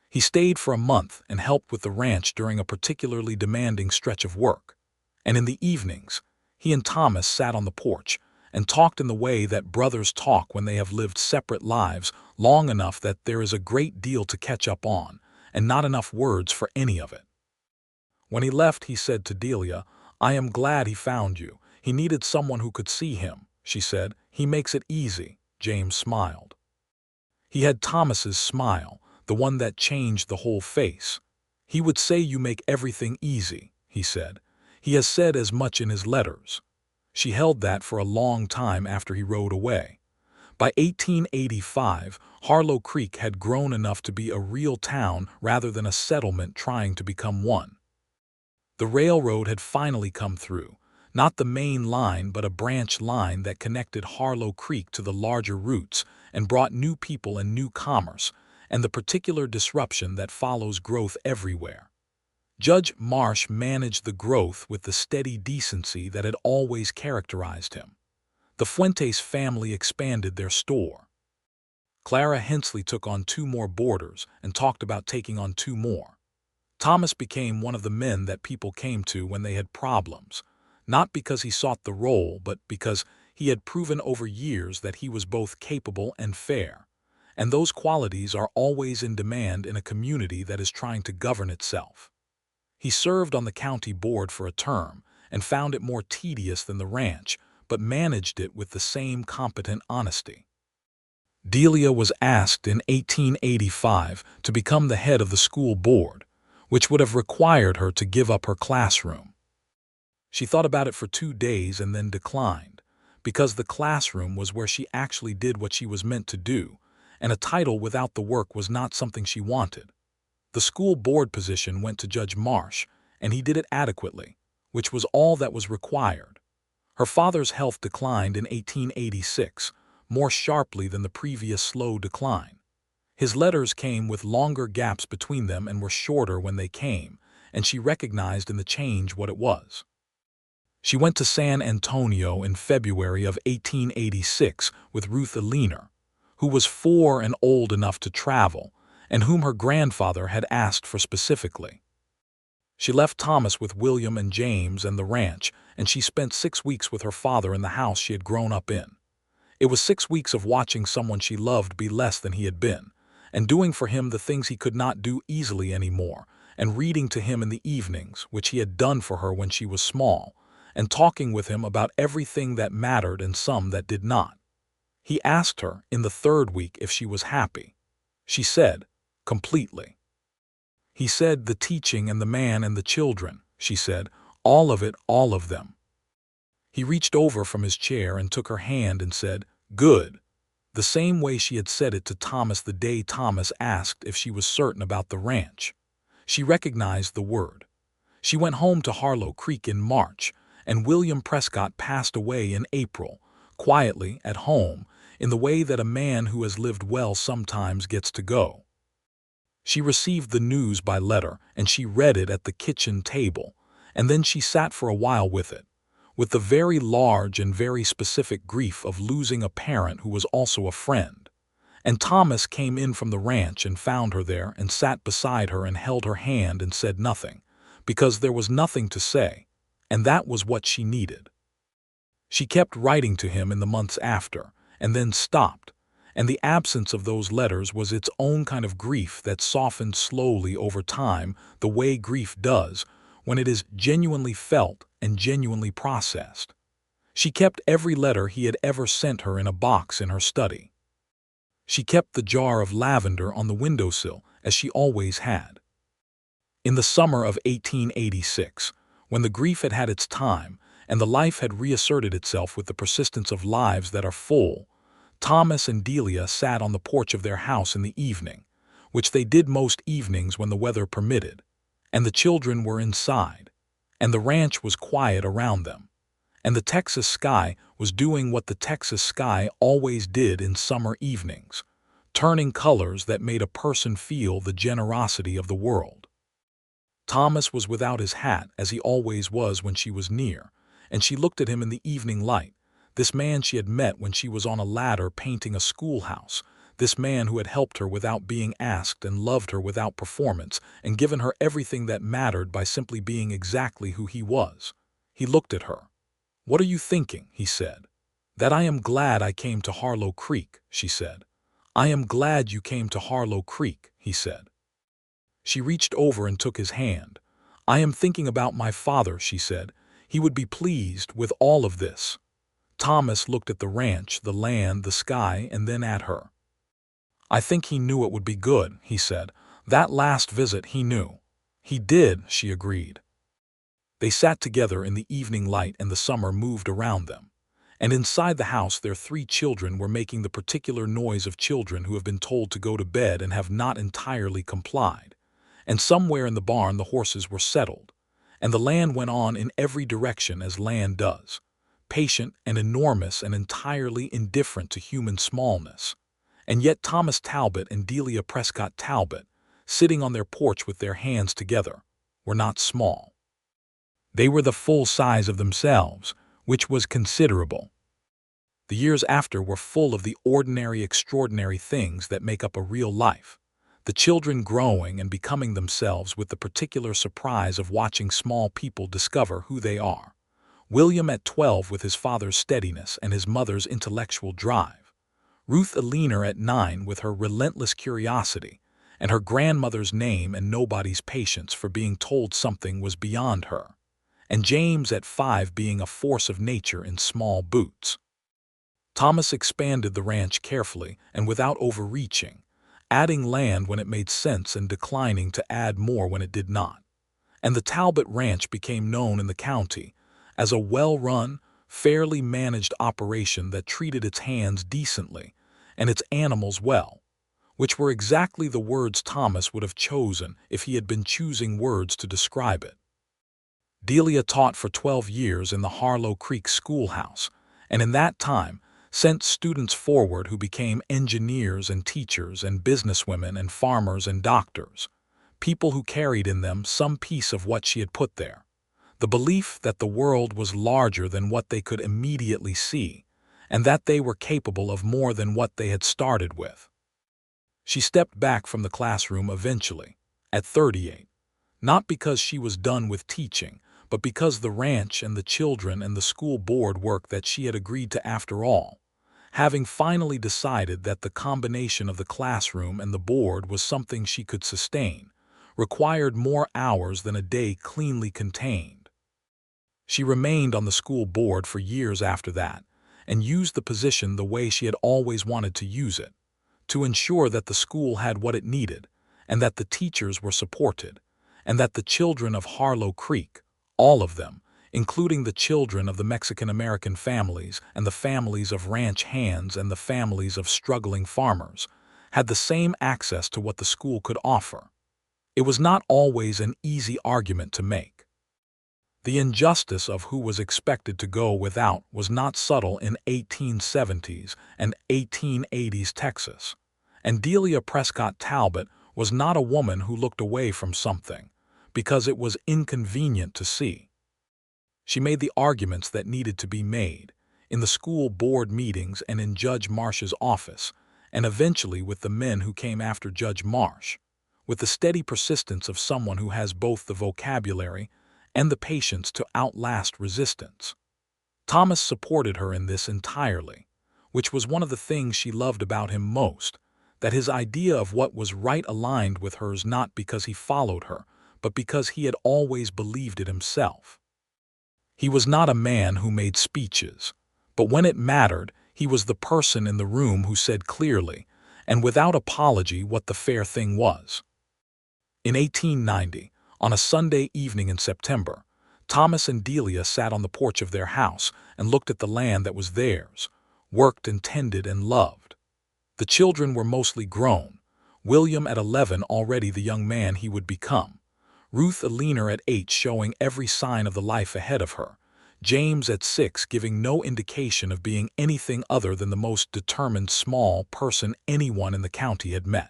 He stayed for a month and helped with the ranch during a particularly demanding stretch of work, and in the evenings, he and Thomas sat on the porch and talked in the way that brothers talk when they have lived separate lives long enough that there is a great deal to catch up on and not enough words for any of it. When he left, he said to Delia, "I am glad he found you. He needed someone who could see him," she said. "He makes it easy." James smiled. He had Thomas's smile, the one that changed the whole face. "He would say you make everything easy," he said. "He has said as much in his letters." She held that for a long time after he rode away. By 1885, Harlow Creek had grown enough to be a real town rather than a settlement trying to become one. The railroad had finally come through, not the main line but a branch line that connected Harlow Creek to the larger routes and brought new people and new commerce, and the particular disruption that follows growth everywhere. Judge Marsh managed the growth with the steady decency that had always characterized him. The Fuentes family expanded their store. Clara Hensley took on 2 more boarders and talked about taking on 2 more. Thomas became one of the men that people came to when they had problems, not because he sought the role, but because he had proven over years that he was both capable and fair. And those qualities are always in demand in a community that is trying to govern itself. He served on the county board for a term and found it more tedious than the ranch, but managed it with the same competent honesty. Delia was asked in 1885 to become the head of the school board, which would have required her to give up her classroom. She thought about it for 2 days and then declined, because the classroom was where she actually did what she was meant to do, and a title without the work was not something she wanted. The school board position went to Judge Marsh, and he did it adequately, which was all that was required. Her father's health declined in 1886, more sharply than the previous slow decline. His letters came with longer gaps between them and were shorter when they came, and she recognized in the change what it was. She went to San Antonio in February of 1886 with Ruth Eleanor, who was 4 and old enough to travel, and whom her grandfather had asked for specifically. She left Thomas with William and James and the ranch, and she spent 6 weeks with her father in the house she had grown up in. It was 6 weeks of watching someone she loved be less than he had been, and doing for him the things he could not do easily anymore, and reading to him in the evenings, which he had done for her when she was small, and talking with him about everything that mattered and some that did not. He asked her in the 3rd week if she was happy. She said, completely. He said, the teaching and the man and the children, she said, all of it, all of them. He reached over from his chair and took her hand and said, good, the same way she had said it to Thomas the day Thomas asked if she was certain about the ranch. She recognized the word. She went home to Harlow Creek in March, and William Prescott passed away in April, quietly at home, in the way that a man who has lived well sometimes gets to go. She received the news by letter, and she read it at the kitchen table, and then she sat for a while with it, with the very large and very specific grief of losing a parent who was also a friend. And Thomas came in from the ranch and found her there and sat beside her and held her hand and said nothing, because there was nothing to say, and that was what she needed. She kept writing to him in the months after, and then stopped, and the absence of those letters was its own kind of grief that softened slowly over time, the way grief does when it is genuinely felt and genuinely processed. She kept every letter he had ever sent her in a box in her study. She kept the jar of lavender on the windowsill, as she always had. In the summer of 1886, when the grief had had its time and the life had reasserted itself with the persistence of lives that are full, Thomas and Delia sat on the porch of their house in the evening, which they did most evenings when the weather permitted, and the children were inside, and the ranch was quiet around them, and the Texas sky was doing what the Texas sky always did in summer evenings, turning colors that made a person feel the generosity of the world. Thomas was without his hat, as he always was when she was near, and she looked at him in the evening light, this man she had met when she was on a ladder painting a schoolhouse, this man who had helped her without being asked and loved her without performance and given her everything that mattered by simply being exactly who he was. He looked at her. "What are you thinking?" he said. "That I am glad I came to Harlow Creek," she said. "I am glad you came to Harlow Creek," he said. She reached over and took his hand. "I am thinking about my father," she said. "He would be pleased with all of this." Thomas looked at the ranch, the land, the sky, and then at her. "I think he knew it would be good," he said. "That last visit he knew." "He did," she agreed. They sat together in the evening light and the summer moved around them. And inside the house their 3 children were making the particular noise of children who have been told to go to bed and have not entirely complied. And somewhere in the barn the horses were settled, and the land went on in every direction as land does, patient and enormous and entirely indifferent to human smallness. And yet Thomas Talbot and Delia Prescott Talbot, sitting on their porch with their hands together, were not small. They were the full size of themselves, which was considerable. The years after were full of the ordinary, extraordinary things that make up a real life. The children growing and becoming themselves with the particular surprise of watching small people discover who they are. William at 12 with his father's steadiness and his mother's intellectual drive. Ruth Eleanor at 9 with her relentless curiosity and her grandmother's name and nobody's patience for being told something was beyond her. And James at 5 being a force of nature in small boots. Thomas expanded the ranch carefully and without overreaching, adding land when it made sense and declining to add more when it did not. And the Talbot Ranch became known in the county as a well-run, fairly managed operation that treated its hands decently and its animals well, which were exactly the words Thomas would have chosen if he had been choosing words to describe it. Delia taught for 12 years in the Harlow Creek schoolhouse, and in that time sent students forward who became engineers and teachers and businesswomen and farmers and doctors, people who carried in them some piece of what she had put there, the belief that the world was larger than what they could immediately see, and that they were capable of more than what they had started with. She stepped back from the classroom eventually, at 38, not because she was done with teaching, but because the ranch and the children and the school board work that she had agreed to after all, having finally decided that the combination of the classroom and the board was something she could sustain, required more hours than a day cleanly contained. She remained on the school board for years after that, and used the position the way she had always wanted to use it, to ensure that the school had what it needed, and that the teachers were supported, and that the children of Harlow Creek, all of them, including the children of the Mexican-American families and the families of ranch hands and the families of struggling farmers, had the same access to what the school could offer. It was not always an easy argument to make. The injustice of who was expected to go without was not subtle in 1870s and 1880s Texas, and Delia Prescott Talbot was not a woman who looked away from something because it was inconvenient to see. She made the arguments that needed to be made, in the school board meetings and in Judge Marsh's office, and eventually with the men who came after Judge Marsh, with the steady persistence of someone who has both the vocabulary and the patience to outlast resistance. Thomas supported her in this entirely, which was one of the things she loved about him most, that his idea of what was right aligned with hers not because he followed her, but because he had always believed it himself. He was not a man who made speeches, but when it mattered, he was the person in the room who said clearly, and without apology, what the fair thing was. In 1890, on a Sunday evening in September, Thomas and Delia sat on the porch of their house and looked at the land that was theirs, worked and tended and loved. The children were mostly grown, William at 11 already the young man he would become, Ruth Eleanor at 8 showing every sign of the life ahead of her, James at 6 giving no indication of being anything other than the most determined small person anyone in the county had met.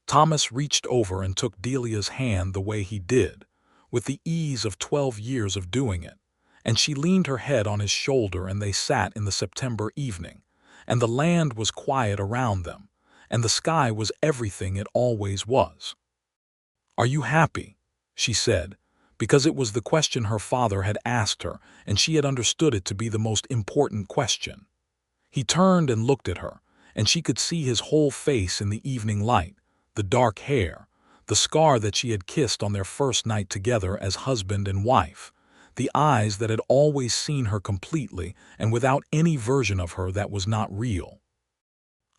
Thomas reached over and took Delia's hand the way he did, with the ease of 12 years of doing it, and she leaned her head on his shoulder and they sat in the September evening, and the land was quiet around them, and the sky was everything it always was. "Are you happy?" she said, because it was the question her father had asked her, and she had understood it to be the most important question. He turned and looked at her, and she could see his whole face in the evening light, the dark hair, the scar that she had kissed on their first night together as husband and wife, the eyes that had always seen her completely and without any version of her that was not real.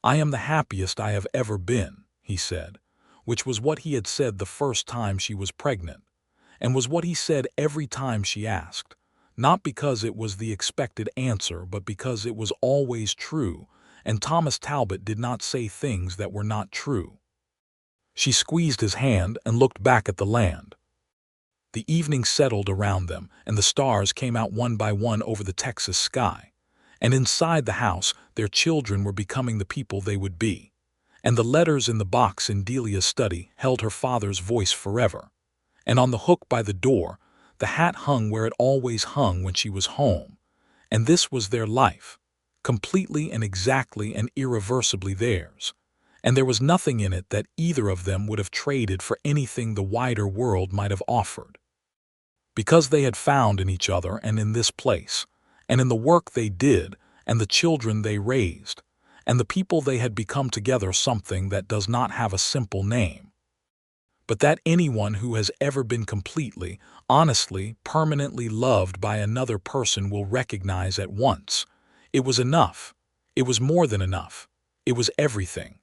"I am the happiest I have ever been," he said, which was what he had said the first time she was pregnant, and was what he said every time she asked, not because it was the expected answer but because it was always true, and Thomas Talbot did not say things that were not true. She squeezed his hand and looked back at the land. The evening settled around them, and the stars came out one by one over the Texas sky, and inside the house their children were becoming the people they would be. And the letters in the box in Delia's study held her father's voice forever. And on the hook by the door, the hat hung where it always hung when she was home. And this was their life, completely and exactly and irreversibly theirs, and there was nothing in it that either of them would have traded for anything the wider world might have offered. Because they had found in each other and in this place, and in the work they did, and the children they raised, and the people they had become together, something that does not have a simple name, but that anyone who has ever been completely, honestly, permanently loved by another person will recognize at once. It was enough. It was more than enough. It was everything.